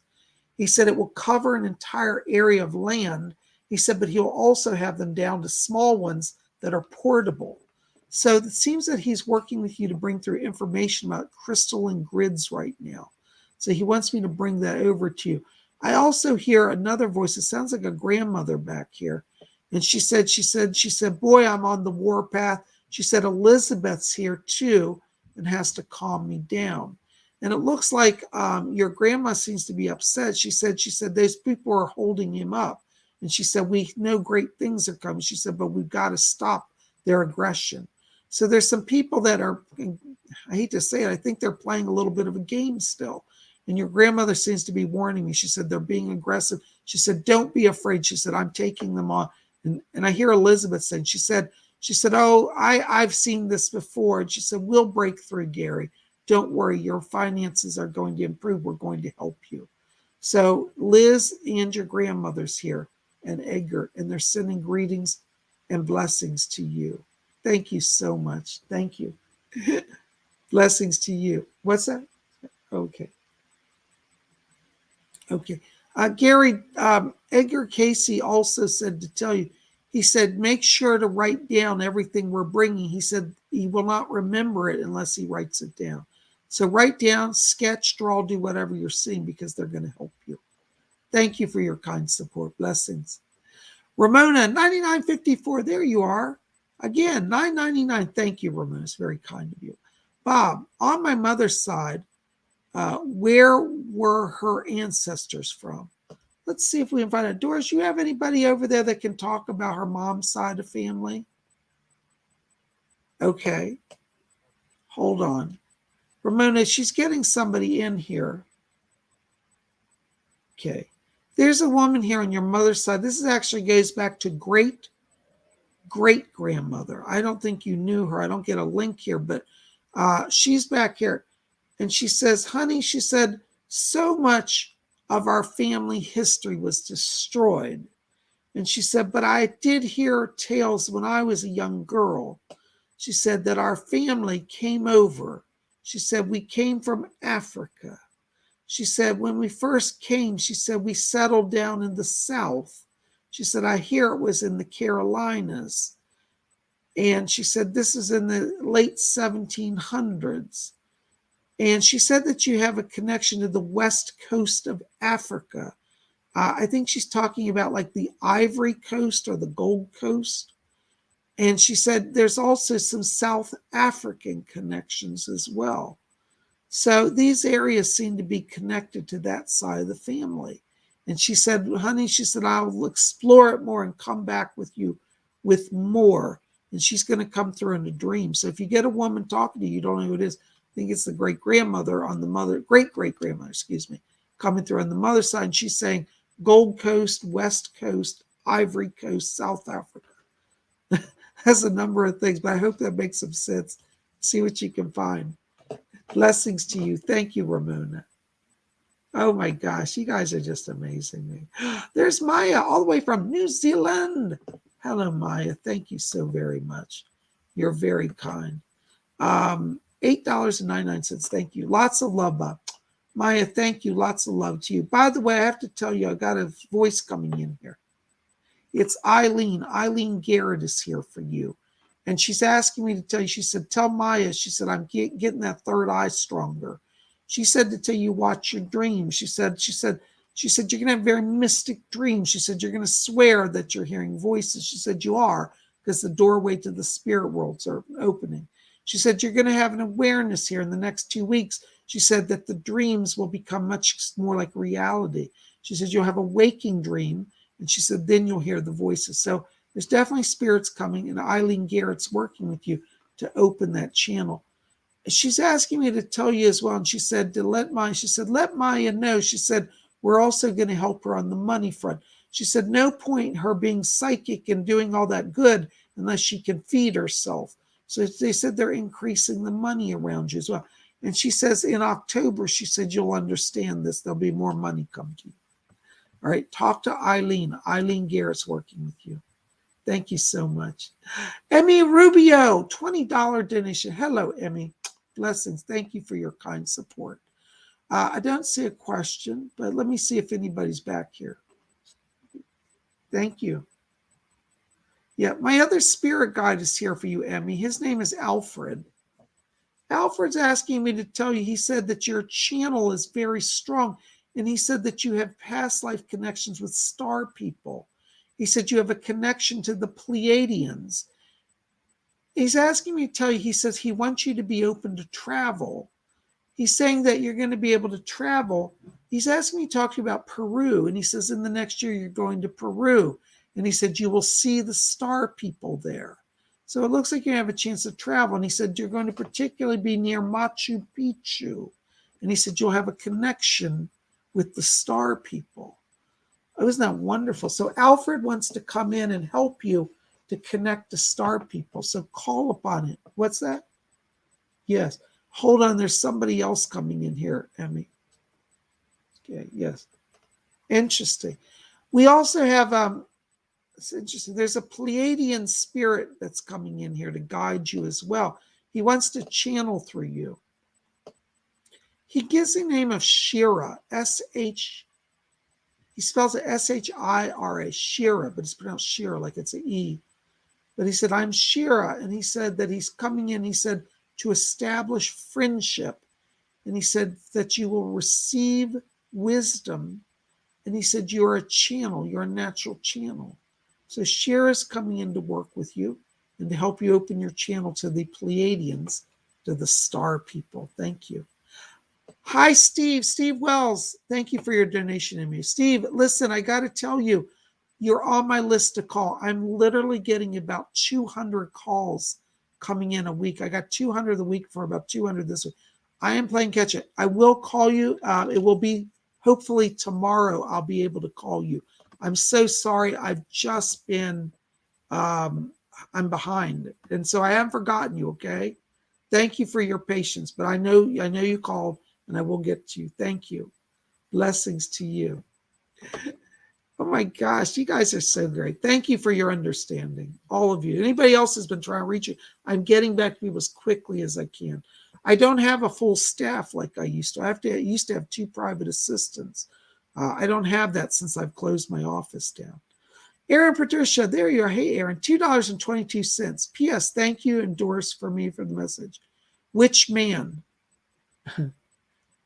He said it will cover an entire area of land. He said, but he'll also have them down to small ones that are portable. So it seems that he's working with you to bring through information about crystalline grids right now. So he wants me to bring that over to you. I also hear another voice. It sounds like a grandmother back here. And she said, boy, I'm on the warpath. She said, Elizabeth's here too and has to calm me down. And it looks like your grandma seems to be upset. She said, those people are holding him up. And she said, we know great things are coming. She said, but we've got to stop their aggression. So there's some people that are, I hate to say it, I think they're playing a little bit of a game still. And your grandmother seems to be warning me. She said, they're being aggressive. She said, don't be afraid. She said, I'm taking them on. And I hear Elizabeth saying, she said, oh, I've seen this before. And she said, we'll break through, Gary. Don't worry. Your finances are going to improve. We're going to help you. So Liz and your grandmother's here and Edgar, and they're sending greetings and blessings to you. Thank you so much. Thank you. Blessings to you. What's that? Okay. Gary, Edgar Casey also said to tell you, he said, make sure to write down everything we're bringing. He said he will not remember it unless he writes it down. So write down, sketch, draw, do whatever you're seeing because they're going to help you. Thank you for your kind support. Blessings. Ramona, 99.54. There you are. Again, $9.99. Thank you, Ramona. It's very kind of you. Bob, on my mother's side, where were her ancestors from? Let's see if we can find out. Doris, you have anybody over there that can talk about her mom's side of family? Okay. Hold on. Ramona, she's getting somebody in here. Okay. There's a woman here on your mother's side. This actually goes back to great-grandmother. I don't think you knew her. I don't get a link here, but she's back here. And she says, honey, she said, so much of our family history was destroyed. And she said, but I did hear tales when I was a young girl. She said that our family came over. She said, we came from Africa. She said, when we first came, she said, we settled down in the South. She said, I hear it was in the Carolinas. And she said, this is in the late 1700s. And she said that you have a connection to the west coast of Africa. I think she's talking about like the Ivory Coast or the Gold Coast. And she said there's also some South African connections as well. So these areas seem to be connected to that side of the family. And she said, honey, she said, I'll explore it more and come back with you with more. And she's going to come through in a dream. So if you get a woman talking to you, you don't know who it is. I think it's the great-grandmother on the mother, great-great-grandmother, excuse me, coming through on the mother's side. And she's saying Gold Coast, West Coast, Ivory Coast, South Africa. Has a number of things, but I hope that makes some sense. See what you can find. Blessings to you. Thank you, Ramona. Oh my gosh, you guys are just amazing me. There's Maya all the way from New Zealand. Hello, Maya. Thank you so very much. You're very kind. $8.99. Thank you. Lots of love, Bob. Maya, thank you. Lots of love to you. By the way, I have to tell you, I got a voice coming in here. It's Eileen. Eileen Garrett is here for you. And she's asking me to tell you, she said, tell Maya, she said, I'm getting that third eye stronger. She said to tell you, watch your dreams. She said, you're going to have very mystic dreams. She said, you're going to swear that you're hearing voices. She said, you are, because the doorway to the spirit worlds are opening. She said, you're going to have an awareness here in the next 2 weeks. She said that the dreams will become much more like reality. She said, you'll have a waking dream. And she said, then you'll hear the voices. So there's definitely spirits coming, and Eileen Garrett's working with you to open that channel. She's asking me to tell you as well. And she said, let Maya know. She said, we're also going to help her on the money front. She said, no point her being psychic and doing all that good unless she can feed herself. So they said they're increasing the money around you as well. And she says in October, she said, you'll understand this. There'll be more money come to you. All right, talk to Eileen. Eileen Garrett's working with you. Thank you so much. Emmy Rubio, $20 donation. Hello, Emmy. Blessings. Thank you for your kind support. I don't see a question, but let me see if anybody's back here. Thank you. Yeah, my other spirit guide is here for you, Emmy. His name is Alfred. Alfred's asking me to tell you, he said that your channel is very strong. And he said that you have past life connections with star people. He said you have a connection to the Pleiadians. He's asking me to tell you, he says he wants you to be open to travel. He's saying that you're going to be able to travel. He's asking me to talk to you about Peru. And he says in the next year, you're going to Peru. And he said, you will see the star people there. So it looks like you have a chance to travel. And he said, you're going to particularly be near Machu Picchu. And he said, you'll have a connection with the star people. Oh, isn't that wonderful? So Alfred wants to come in and help you to connect to star people. So call upon it. What's that? Yes. Hold on. There's somebody else coming in here, Emmy. Okay. Yes. Interesting. We also have, it's interesting. There's a Pleiadian spirit that's coming in here to guide you as well. He wants to channel through you. He gives the name of Shira, he spells it Shira, Shira, but it's pronounced Shira like it's an E. But he said, I'm Shira. And he said that he's coming in, he said, to establish friendship. And he said that you will receive wisdom And he said, you're a channel. You're a natural channel. So Cher is coming in to work with you and to help you open your channel to the Pleiadians, to the star people. Thank you. Hi, Steve. Steve Wells. Thank you for your donation to me. Steve, listen, I got to tell you, you're on my list to call. I'm literally getting about 200 calls coming in a week. I got 200 a week for about 200 this week. I am playing catch up. I will call you. It will be hopefully tomorrow. I'll be able to call you. I'm so sorry. I've just been, I'm behind. And so I haven't forgotten you. Okay. Thank you for your patience, but I know you called and I will get to you. Thank you. Blessings to you. Oh my gosh, you guys are so great. Thank you for your understanding, all of you. Anybody else has been trying to reach you, I'm getting back to you as quickly as I can. I don't have a full staff like I used to. I used to have 2 private assistants. I don't have that since I've closed my office down. Aaron Patricia, there you are. Hey, Aaron, $2.22. P.S. Thank you, and Doris for me for the message. Which man?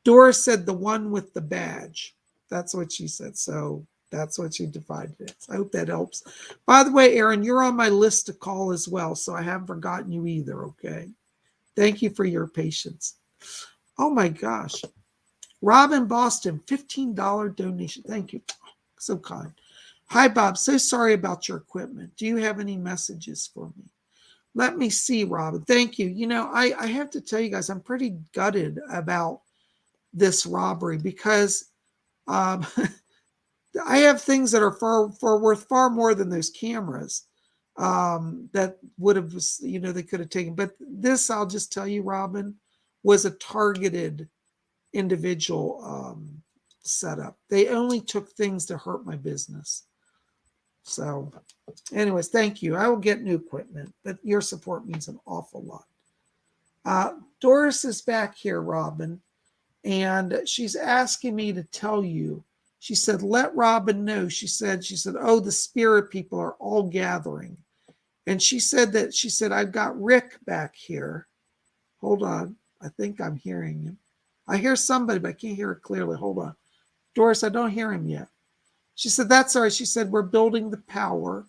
Doris said the one with the badge. That's what she said. So that's what she divided it. I hope that helps. By the way, Aaron, you're on my list to call as well, so I haven't forgotten you either, okay? Thank you for your patience. Oh my gosh. Robin Boston, $15 donation. Thank you. So kind. Hi, Bob. So sorry about your equipment. Do you have any messages for me? Let me see, Robin. Thank you. You know, I have to tell you guys, I'm pretty gutted about this robbery because I have things that are far worth far more than those cameras that would have, they could have taken. But this, I'll just tell you, Robin, was a targeted individual setup. They only took things to hurt my business. So anyways, thank you. I will get new equipment, but your support means an awful lot. Doris is back here, Robin, and she's asking me to tell you. She said, let Robin know. She said, oh, the spirit people are all gathering. And she said, I've got Rick back here. Hold on. I think I'm hearing him. I hear somebody, but I can't hear it clearly. Hold on. Doris, I don't hear him yet. She said, that's all right. She said, we're building the power.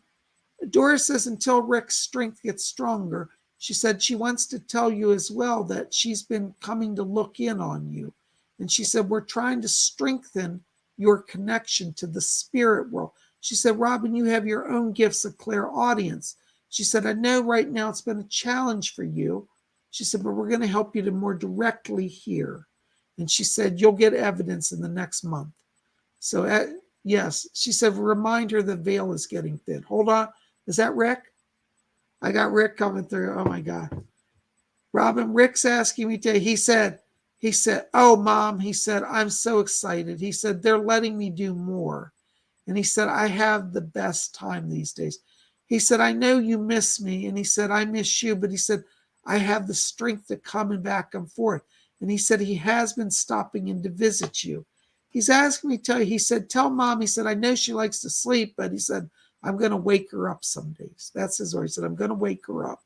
Doris says, until Rick's strength gets stronger. She said she wants to tell you as well that she's been coming to look in on you. And she said, we're trying to strengthen your connection to the spirit world. She said, Robin, you have your own gifts of clairaudience. She said, I know right now it's been a challenge for you. She said, but we're going to help you to more directly hear. And she said, you'll get evidence in the next month. So, yes, she said, remind her the veil is getting thin. Hold on. Is that Rick? I got Rick coming through. Oh, my God. Robin, Rick's asking me today. He said, oh, Mom, he said, I'm so excited. He said, they're letting me do more. And he said, I have the best time these days. He said, I know you miss me. And he said, I miss you. But he said, I have the strength to come and back and forth. And he said, he has been stopping in to visit you. He's asking me to tell you, he said, tell Mom, he said, I know she likes to sleep, but he said, I'm going to wake her up some days. That's his word. He said, I'm going to wake her up.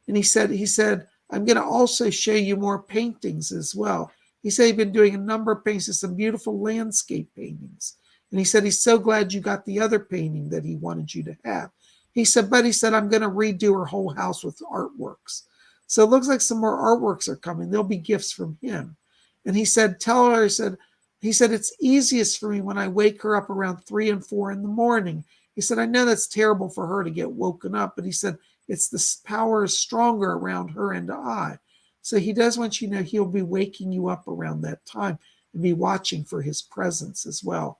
And he said, I'm going to also show you more paintings as well. He said he'd been doing a number of paintings, some beautiful landscape paintings. And he said, he's so glad you got the other painting that he wanted you to have. He said, I'm going to redo her whole house with artworks. So it looks like some more artworks are coming. There'll be gifts from him. And he said, tell her, he said, it's easiest for me when I wake her up around 3 and 4 in the morning. He said, I know that's terrible for her to get woken up, but he said, it's the power is stronger around her and I. So he does want you to know he'll be waking you up around that time and be watching for his presence as well.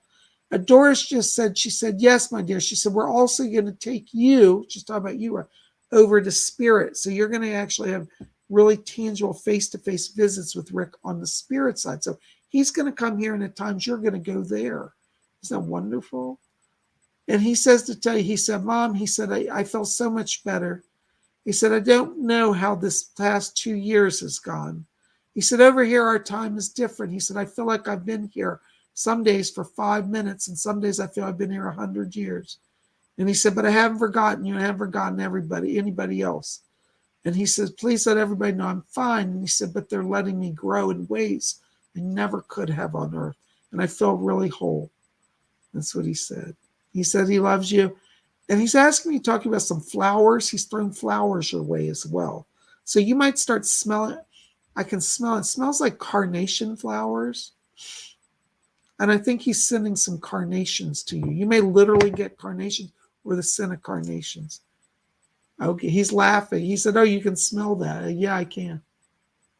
Doris just said, she said, yes, my dear. She said, we're also going to take you, she's talking about you, over to spirit. So you're going to actually have really tangible face-to-face visits with Rick on the spirit side. So he's going to come here and at times you're going to go there. Isn't that wonderful? And he says to tell you, he said, Mom, he said, I felt so much better. He said, I don't know how this past 2 years has gone. He said, over here, our time is different. He said, I feel like I've been here some days for 5 minutes, and some days I feel I've been here 100 years. And he said, but I haven't forgotten you. I haven't forgotten anybody else. And he says, please let everybody know I'm fine. And he said, but they're letting me grow in ways I never could have on earth. And I feel really whole. That's what he said. He said he loves you. And he's asking me, talking about some flowers. He's throwing flowers your way as well. So you might start smelling. I can smell it. It smells like carnation flowers. And I think he's sending some carnations to you. You may literally get carnations or the scent of carnations. Okay, he's laughing. He said, oh, you can smell that. Yeah, I can.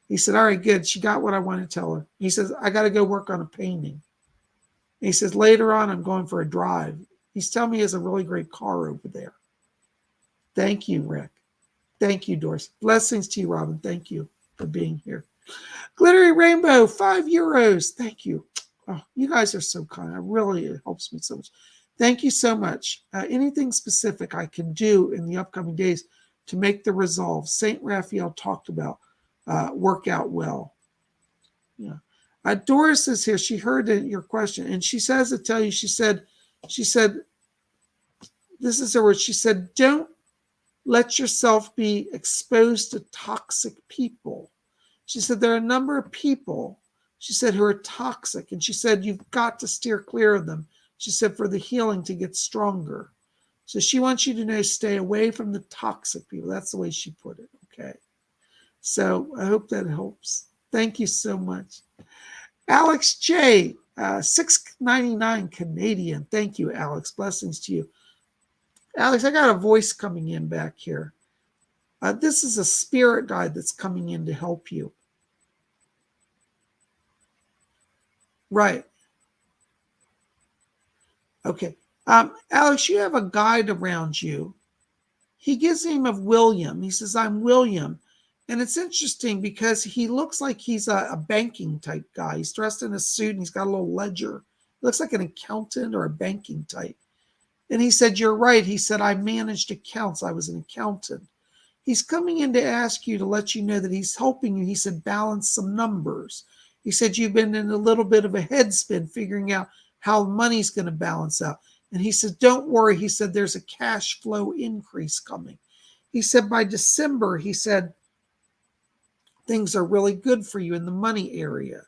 He said, all right, good. She got what I want to tell her. He says, I got to go work on a painting. He says, later on, I'm going for a drive. He's telling me he has a really great car over there. Thank you, Rick. Thank you, Doris. Blessings to you, Robin. Thank you for being here. Glittery Rainbow, €5. Thank you. Oh, you guys are so kind. It helps me so much. Thank you so much. Anything specific I can do in the upcoming days to make the resolve St. Raphael talked about work out well. Yeah. Doris is here. She heard your question, and she says to tell you, she said, this is her word. She said, don't let yourself be exposed to toxic people. She said, there are a number of people, she said, who are toxic. And she said, you've got to steer clear of them. She said, for the healing to get stronger. So she wants you to know, stay away from the toxic people. That's the way she put it. Okay. So I hope that helps. Thank you so much. Alex J, $6.99 Canadian. Thank you, Alex. Blessings to you. Alex, I got a voice coming in back here. This is a spirit guide that's coming in to help you. Right. Okay. Alex, you have a guide around you. He gives the name of William. He says, I'm William. And it's interesting because he looks like he's a banking type guy. He's dressed in a suit and he's got a little ledger. He looks like an accountant or a banking type. And he said, you're right. He said, I managed accounts. I was an accountant. He's coming in to ask you to let you know that he's helping you. He said, balance some numbers. He said, you've been in a little bit of a head spin figuring out how money's going to balance out. And he said, don't worry. He said, there's a cash flow increase coming. He said, by December, he said, things are really good for you in the money area.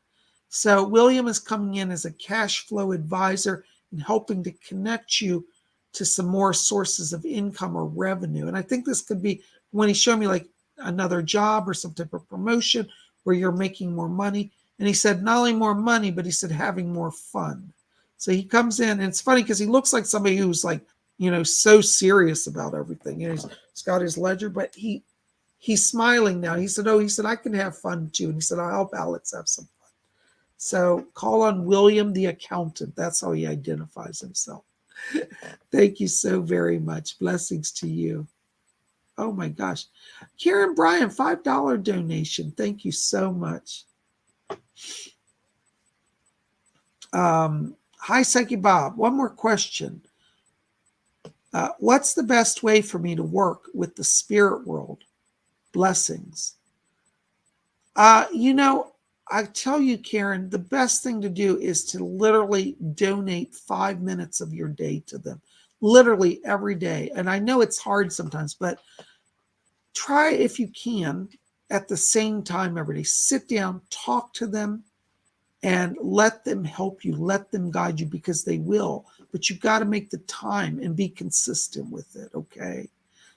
So William is coming in as a cash flow advisor and helping to connect you to some more sources of income or revenue. And I think this could be when he showed me like another job or some type of promotion where you're making more money. And he said, not only more money, but he said, having more fun. So he comes in, and it's funny because he looks like somebody who's like, so serious about everything. He's got his ledger, but he's smiling now. He said, I can have fun too. And he said, I'll help Alex have some fun. So call on William the accountant. That's how he identifies himself. Thank you so very much. Blessings to you. Oh my gosh. Karen Bryan, $5 donation. Thank you so much. Hi, Psychic Bob. One more question. What's the best way for me to work with the spirit world? Blessings. I tell you, Karen, the best thing to do is to literally donate 5 minutes of your day to them, literally every day. And I know it's hard sometimes, but try if you can at the same time every day. Sit down, talk to them, and let them help you. Let them guide you because they will. But you've got to make the time and be consistent with it, okay?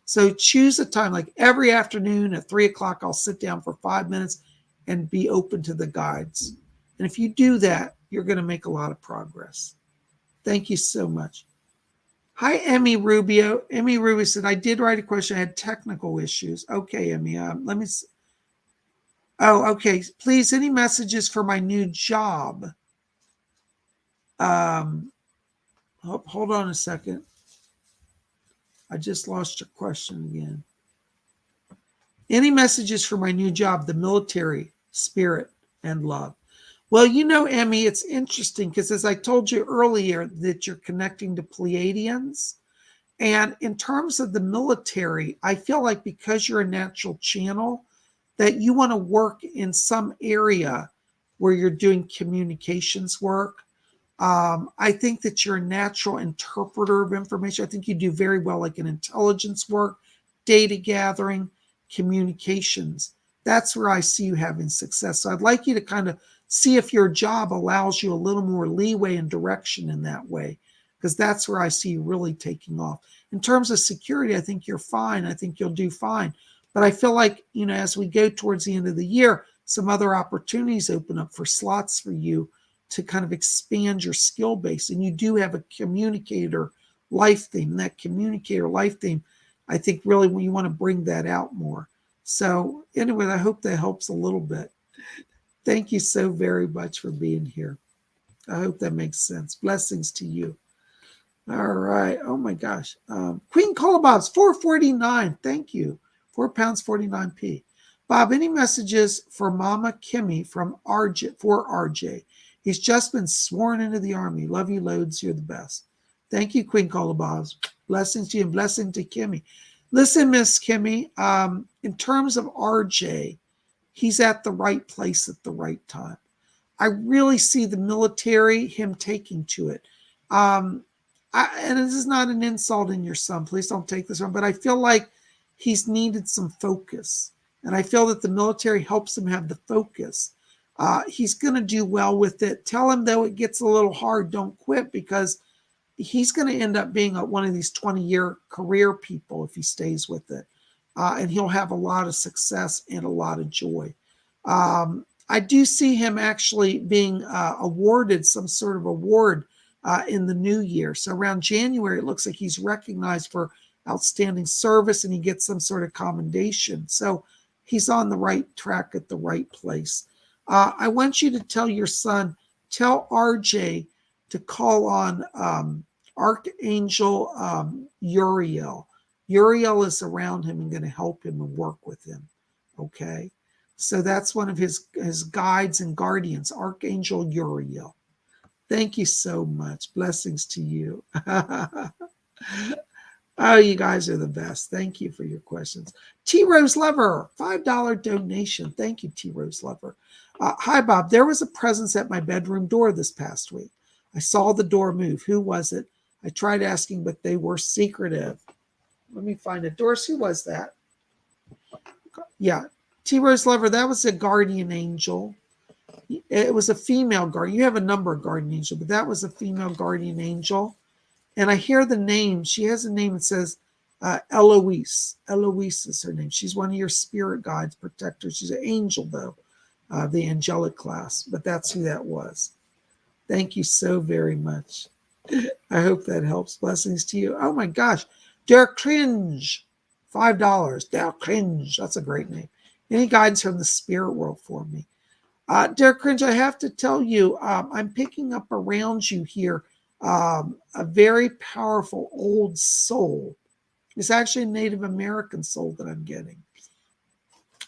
So choose a time, like every afternoon at 3 o'clock, I'll sit down for 5 minutes and be open to the guides. And if you do that, you're going to make a lot of progress. Thank you so much. Hi, Emmy Rubio. Emmy Rubio said, I did write a question. I had technical issues. Okay, Emmy, let me see. Oh, okay. Please, any messages for my new job? Hold on a second. I just lost your question again. Any messages for my new job, the military, spirit, and love? Well, Emmy, it's interesting because as I told you earlier that you're connecting to Pleiadians. And in terms of the military, I feel like because you're a natural channel, that you want to work in some area where you're doing communications work. I think that you're a natural interpreter of information. I think you do very well like in intelligence work, data gathering, communications. That's where I see you having success. So I'd like you to kind of see if your job allows you a little more leeway and direction in that way. because that's where I see you really taking off. In terms of security, I think you're fine. I think you'll do fine. But I feel like, as we go towards the end of the year, some other opportunities open up for slots for you to kind of expand your skill base. And you do have a communicator life theme. And that communicator life theme, I think really when you want to bring that out more. So anyway, I hope that helps a little bit. Thank you so very much for being here. I hope that makes sense. Blessings to you. All right. Oh my gosh. Queen Colabob's $4.49. Thank you. £4.49. Bob, any messages for Mama Kimmy from RJ for RJ? He's just been sworn into the army. Love you loads. You're the best. Thank you, Queen Colabob's. Blessings to you and blessing to Kimmy. Listen, Miss Kimmy, in terms of RJ, he's at the right place at the right time. I really see the military, him taking to it. And this is not an insult in your son. Please don't take this wrong. But I feel like he's needed some focus. And I feel that the military helps him have the focus. He's going to do well with it. Tell him, though, it gets a little hard. Don't quit, because he's going to end up being one of these 20-year career people if he stays with it. And he'll have a lot of success and a lot of joy. I do see him actually being awarded some sort of award in the new year. So around January, it looks like he's recognized for outstanding service and he gets some sort of commendation. So he's on the right track at the right place. I want you to tell your son, tell RJ to call on Archangel Uriel. Uriel is around him and going to help him and work with him. Okay. So that's one of his guides and guardians, Archangel Uriel. Thank you so much. Blessings to you. Oh, you guys are the best. Thank you for your questions. T. Rose Lover, $5 donation. Thank you, T. Rose Lover. Hi, Bob. There was a presence at my bedroom door this past week. I saw the door move. Who was it? I tried asking, but they were secretive. Let me find it. Doris, who was that? Yeah. T. Rose Lover, that was a guardian angel. It was a female guardian. You have a number of guardian angels, but that was a female guardian angel. And I hear the name. She has a name that says Eloise. Eloise is her name. She's one of your spirit guides, protectors. She's an angel, though, the angelic class. But that's who that was. Thank you so very much. I hope that helps. Blessings to you. Oh, my gosh. Derek Cringe, $5. Derek Cringe. That's a great name. Any guidance from the spirit world for me? Derek Cringe, I have to tell you, I'm picking up around you here a very powerful old soul. It's actually a Native American soul that I'm getting.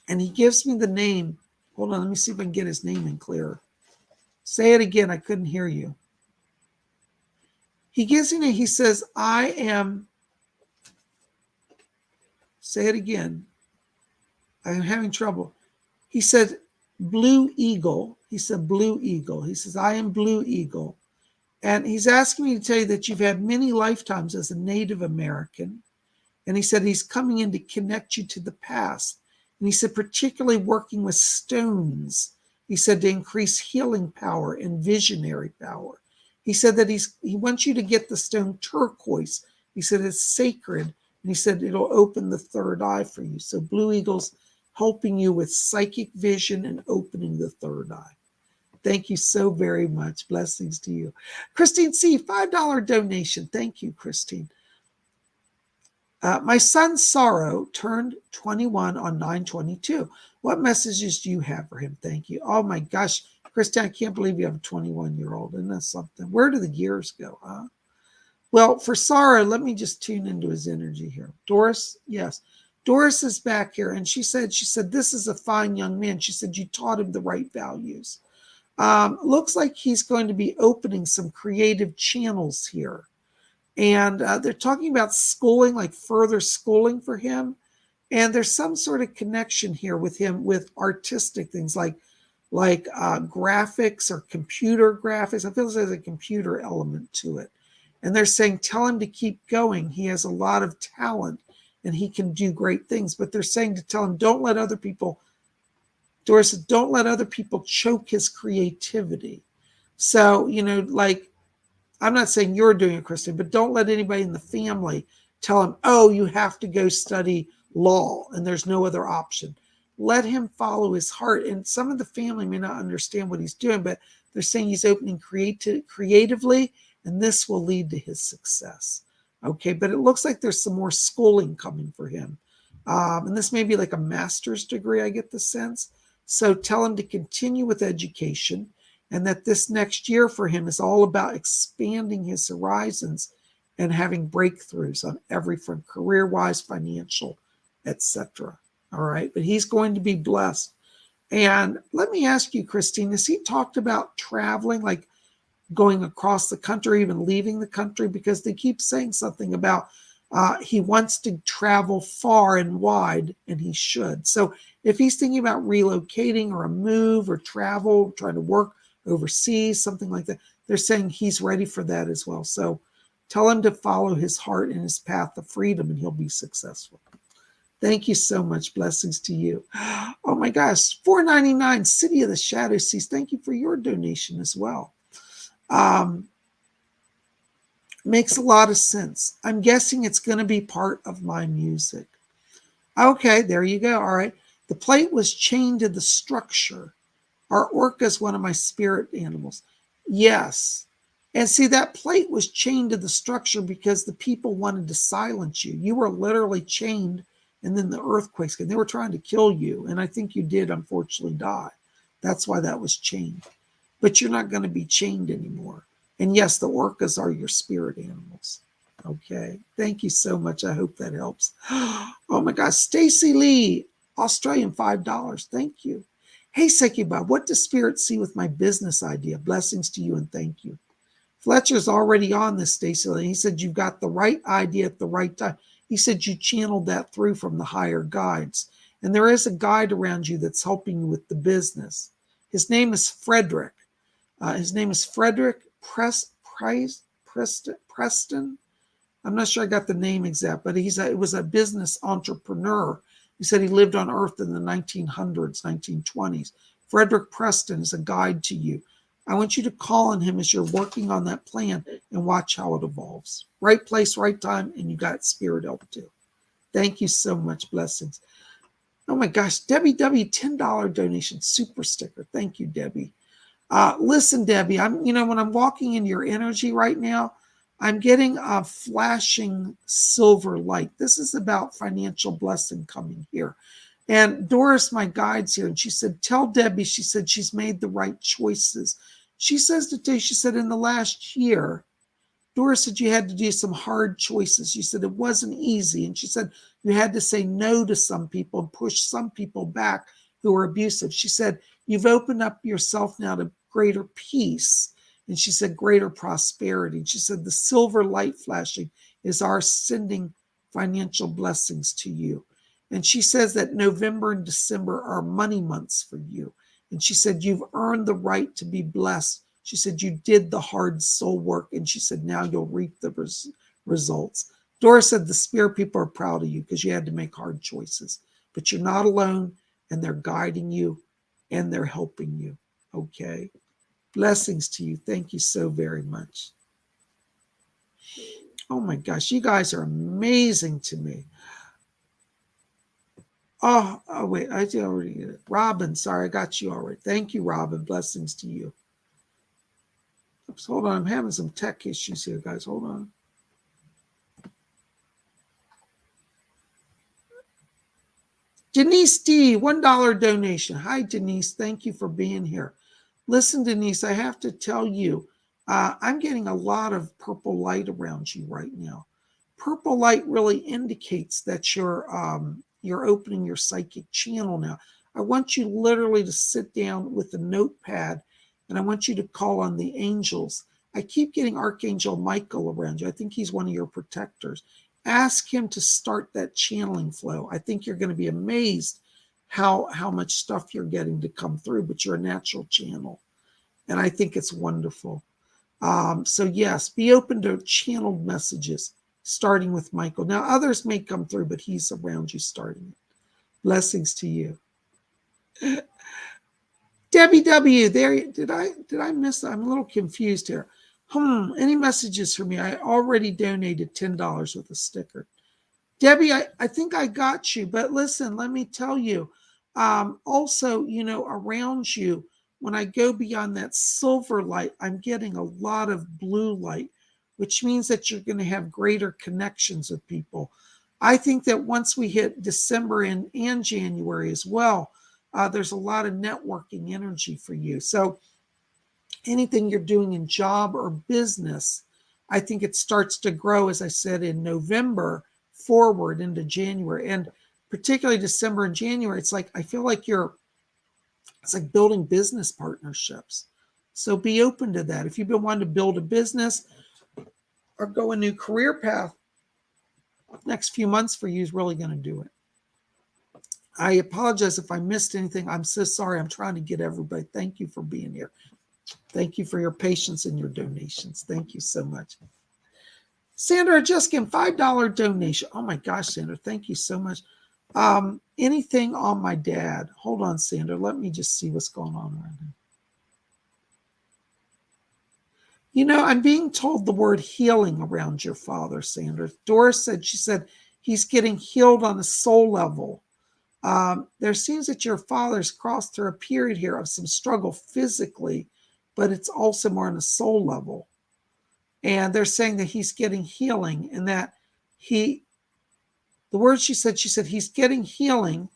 And he gives me the name. Hold on, let me see if I can get his name in clearer. Say it again. I couldn't hear you. He gives me, he says, I am, say it again. I'm having trouble. He said, Blue Eagle. He said, Blue Eagle. He says, I am Blue Eagle. And he's asking me to tell you that you've had many lifetimes as a Native American. And he said he's coming in to connect you to the past. And he said, particularly working with stones. He said to increase healing power and visionary power. He said that he wants you to get the stone turquoise. He said it's sacred. And he said it'll open the third eye for you. So Blue Eagle's helping you with psychic vision and opening the third eye. Thank you so very much. Blessings to you. Christine C., $5 donation. Thank you, Christine. My son Sorrow turned 21 on 9/22. What messages do you have for him? Thank you. Oh my gosh, Christine, I can't believe you have a 21-year-old. Isn't that something? Where do the years go, huh? Well, for Sorrow, let me just tune into his energy here. Doris, yes. Doris is back here, and she said, this is a fine young man. She said, you taught him the right values. Looks like he's going to be opening some creative channels here. And they're talking about schooling, like further schooling for him. And there's some sort of connection here with him with artistic things like graphics or computer graphics. I feel there's a computer element to it. And they're saying, tell him to keep going. He has a lot of talent and he can do great things. But they're saying to tell him, don't let other people, Doris, don't let other people choke his creativity. So, I'm not saying you're doing it, Kristen, but don't let anybody in the family tell him, oh, you have to go study law and there's no other option. Let him follow his heart. And some of the family may not understand what he's doing, but they're saying he's opening creatively, and this will lead to his success. Okay, but it looks like there's some more schooling coming for him. And this may be like a master's degree, I get the sense. So tell him to continue with education, and that this next year for him is all about expanding his horizons and having breakthroughs on every front, career-wise, financial, etc. All right, but he's going to be blessed. And let me ask you, Christine, has he talked about traveling, like going across the country, even leaving the country? Because they keep saying something about he wants to travel far and wide, and he should. So if he's thinking about relocating or a move or travel, trying to work overseas, something like that, they're saying he's ready for that as well. So tell him to follow his heart and his path of freedom, and he'll be successful. Thank you so much. Blessings to you. Oh my gosh, $4.99, City of the Shadow Seas. Thank you for your donation as well. Makes a lot of sense. I'm guessing it's going to be part of my music. Okay, there you go. All right. The plate was chained to the structure. Our orca is one of my spirit animals. Yes. And see, that plate was chained to the structure because the people wanted to silence you. You were literally chained, and then the earthquakes came. They were trying to kill you, and I think you did unfortunately die. That's why that was chained. But you're not going to be chained anymore. And yes, the orcas are your spirit animals. Okay. Thank you so much. I hope that helps. Oh my gosh. Stacy Lee, Australian $5. Thank you. Hey, PsychicBob, what does Spirit see with my business idea? Blessings to you and thank you. Fletcher's already on this, Stacy Lee. He said you've got the right idea at the right time. He said you channeled that through from the higher guides. And there is a guide around you that's helping you with the business. His name is Frederick. Preston. I'm not sure I got the name exact, but it was a business entrepreneur. He said he lived on Earth in the 1900s, 1920s. Frederick Preston is a guide to you. I want you to call on him as you're working on that plan and watch how it evolves. Right place, right time, and you got spirit help too. Thank you so much. Blessings. Oh my gosh, Debbie W, $10 donation, super sticker. Thank you, Debbie. Listen, Debbie, when I'm walking in your energy right now, I'm getting a flashing silver light. This is about financial blessing coming here. And Doris, my guide's here, and she said, tell Debbie, she said she's made the right choices. She says today, she said in the last year, Doris said you had to do some hard choices. She said it wasn't easy. And she said you had to say no to some people and push some people back who were abusive. She said you've opened up yourself now to greater peace. And she said greater prosperity. She said the silver light flashing is our sending financial blessings to you. And she says that November and December are money months for you. And she said you've earned the right to be blessed. She said you did the hard soul work. And she said now you'll reap the results. Doris said the spirit people are proud of you because you had to make hard choices. But you're not alone, and they're guiding you and they're helping you. Okay. Blessings to you. Thank you so very much. Oh my gosh, you guys are amazing to me. Oh wait, I already did it. Robin, sorry, I got you already. Thank you, Robin. Blessings to you. Oops, hold on, I'm having some tech issues here, guys. Hold on. Denise D, $1 donation. Hi, Denise. Thank you for being here. Listen, Denise, I have to tell you, I'm getting a lot of purple light around you right now. Purple light really indicates that you're opening your psychic channel now. I want you literally to sit down with a notepad, and I want you to call on the angels. I keep getting Archangel Michael around you. I think he's one of your protectors. Ask him to start that channeling flow. I think you're going to be amazed how much stuff you're getting to come through, but you're a natural channel. And I think it's wonderful. So yes, be open to channeled messages, starting with Michael. Now others may come through, but he's around you starting it. Blessings to you. Debbie W, there, did I miss? I'm a little confused here. Any messages for me? I already donated $10 with a sticker. Debbie, I think I got you, but listen, let me tell you. Also, around you, when I go beyond that silver light, I'm getting a lot of blue light, which means that you're going to have greater connections with people. I think that once we hit December and January as well, there's a lot of networking energy for you. So anything you're doing in job or business, I think it starts to grow, as I said, in November forward into January. And particularly December and January, it's like I feel like it's like building business partnerships. So be open to that. If you've been wanting to build a business or go a new career path, next few months for you is really going to do it. I apologize if I missed anything. I'm so sorry. I'm trying to get everybody. Thank you for being here. Thank you for your patience and your donations. Thank you so much. Sandra Juskin, $5 donation. Oh my gosh, Sandra, thank you so much. Anything on my dad? Hold on, Sandra. Let me just see what's going on right now. I'm being told the word healing around your father, Sandra. Doris said, he's getting healed on a soul level. There seems that your father's crossed through a period here of some struggle physically, but it's also more on a soul level. And they're saying that he's getting healing and that the word she said, he's getting healing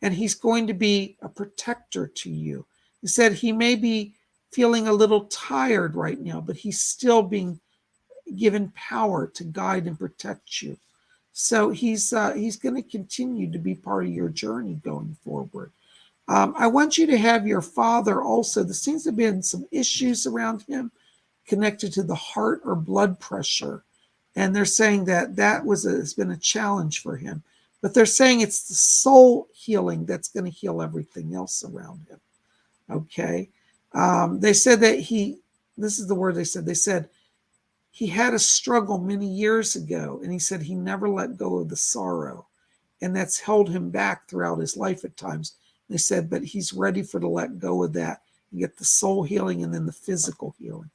and he's going to be a protector to you. He said he may be feeling a little tired right now, but he's still being given power to guide and protect you. So he's going to continue to be part of your journey going forward. I want you to have your father also. There seems to have been some issues around him connected to the heart or blood pressure. And they're saying that has been a challenge for him. But they're saying it's the soul healing that's going to heal everything else around him. Okay. They said that this is the word they said he had a struggle many years ago. And he said he never let go of the sorrow. And that's held him back throughout his life at times. They said, but he's ready to let go of that and get the soul healing and then the physical healing.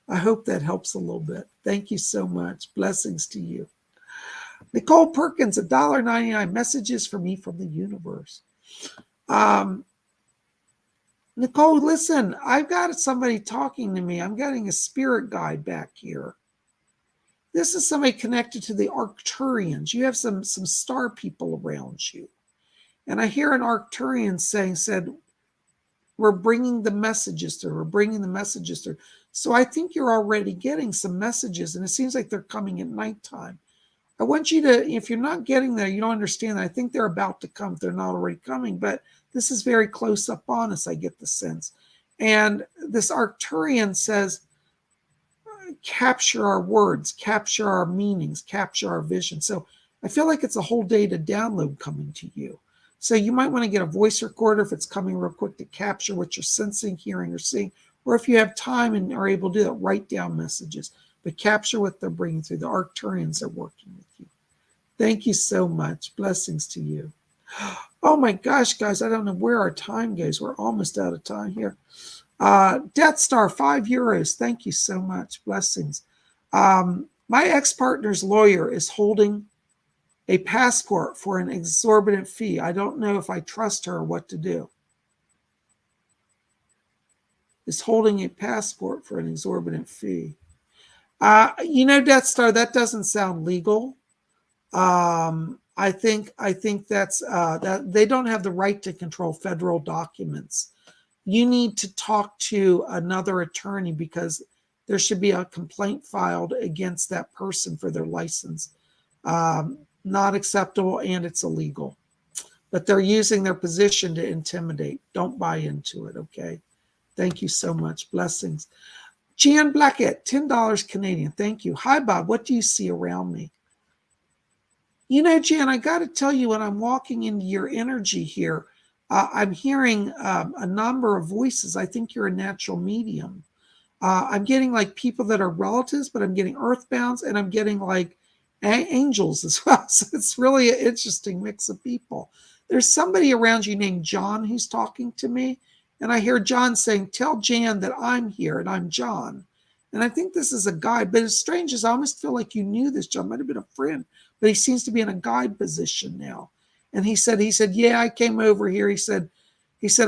I hope that helps a little bit. Thank you so much. Blessings to you. Nicole Perkins, $1.99. Messages for me from the universe. Nicole, listen, I've got somebody talking to me. I'm getting a spirit guide back here. This is somebody connected to the Arcturians. You have some star people around you. And I hear an Arcturian said, we're bringing the messages through. We're bringing the messages through. So I think you're already getting some messages, and it seems like they're coming at nighttime. I want you to, if you're not getting there, you don't understand that. I think they're about to come. They're not already coming, but this is very close up on us, I get the sense. And this Arcturian says, capture our words, capture our meanings, capture our vision. So I feel like it's a whole data download coming to you. So you might want to get a voice recorder if it's coming real quick to capture what you're sensing, hearing, or seeing. Or if you have time and are able to do that, write down messages. But capture what they're bringing through. The Arcturians are working with you. Thank you so much. Blessings to you. Oh my gosh, guys, I don't know where our time goes. We're almost out of time here. Death Star, €5. Thank you so much. Blessings. My ex-partner's lawyer is holding a passport for an exorbitant fee. I don't know if I trust her or what to do. Is holding a passport for an exorbitant fee. Death Star, that doesn't sound legal. I think that's that they don't have the right to control federal documents. You need to talk to another attorney because there should be a complaint filed against that person for their license. Not acceptable, and it's illegal. But they're using their position to intimidate. Don't buy into it, okay? Thank you so much. Blessings. Jan Blackett, $10 Canadian. Thank you. Hi, Bob. What do you see around me? Jan, I got to tell you, when I'm walking into your energy here, I'm hearing a number of voices. I think you're a natural medium. I'm getting like people that are relatives, but I'm getting earthbounds, and I'm getting like angels as well. So it's really an interesting mix of people. There's somebody around you named John who's talking to me. And I hear John saying, tell Jan that I'm here and I'm John. And I think this is a guide, but as strange as I almost feel like you knew this, John, might have been a friend, but he seems to be in a guide position now. And he said, yeah, I came over here. He said,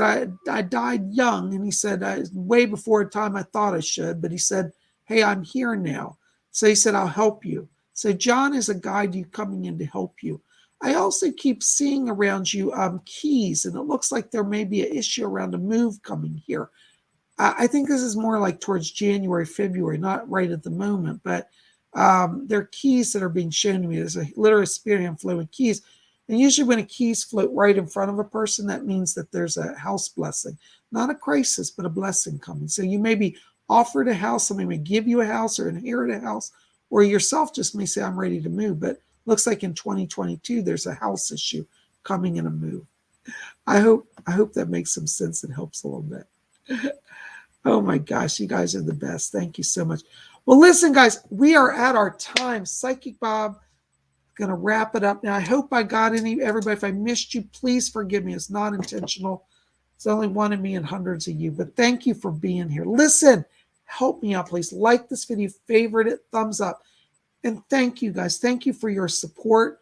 I died young. And he said, way before the time I thought I should. But he said, hey, I'm here now. So he said, I'll help you. So John is a guide you coming in to help you. I also keep seeing around you keys, and it looks like there may be an issue around a move coming here. I think this is more like towards January, February, not right at the moment, but there are keys that are being shown to me. There's a literal spirit flow of keys. And usually when a keys float right in front of a person, that means that there's a house blessing. Not a crisis, but a blessing coming. So you may be offered a house, somebody may give you a house or inherit a house, or yourself just may say, I'm ready to move. But looks like in 2022, there's a house issue coming in a move. I hope that makes some sense and helps a little bit. Oh my gosh, you guys are the best. Thank you so much. Well, listen, guys, we are at our time. Psychic Bob, going to wrap it up now. I hope I got everybody. If I missed you, please forgive me. It's not intentional. It's only one of me and hundreds of you. But thank you for being here. Listen, help me out, please. Like this video, favorite it, thumbs up. And thank you, guys. Thank you for your support.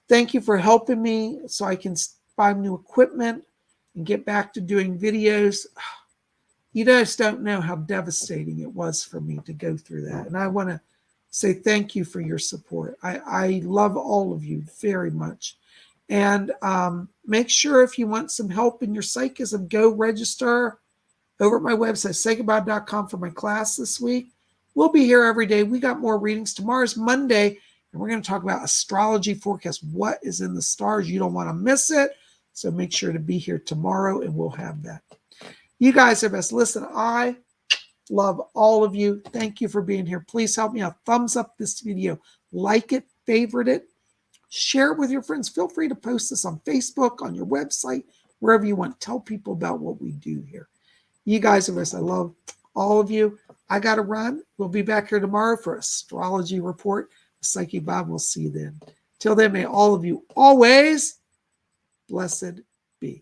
Thank you for helping me so I can buy new equipment and get back to doing videos. You guys don't know how devastating it was for me to go through that. And I want to say thank you for your support. I love all of you very much. And make sure if you want some help in your psychism, go register over at my website, psychicbob.com, for my class this week. We'll be here every day. We got more readings. Tomorrow's Monday, and we're going to talk about astrology forecast. What is in the stars? You don't want to miss it. So make sure to be here tomorrow, and we'll have that. You guys are best. Listen, I love all of you. Thank you for being here. Please help me out. Thumbs up this video. Like it, favorite it, share it with your friends. Feel free to post this on Facebook, on your website, wherever you want. Tell people about what we do here. You guys are best. I love all of you. I got to run. We'll be back here tomorrow for Astrology Report. Psychic Bob will see you then. Till then, may all of you always blessed be.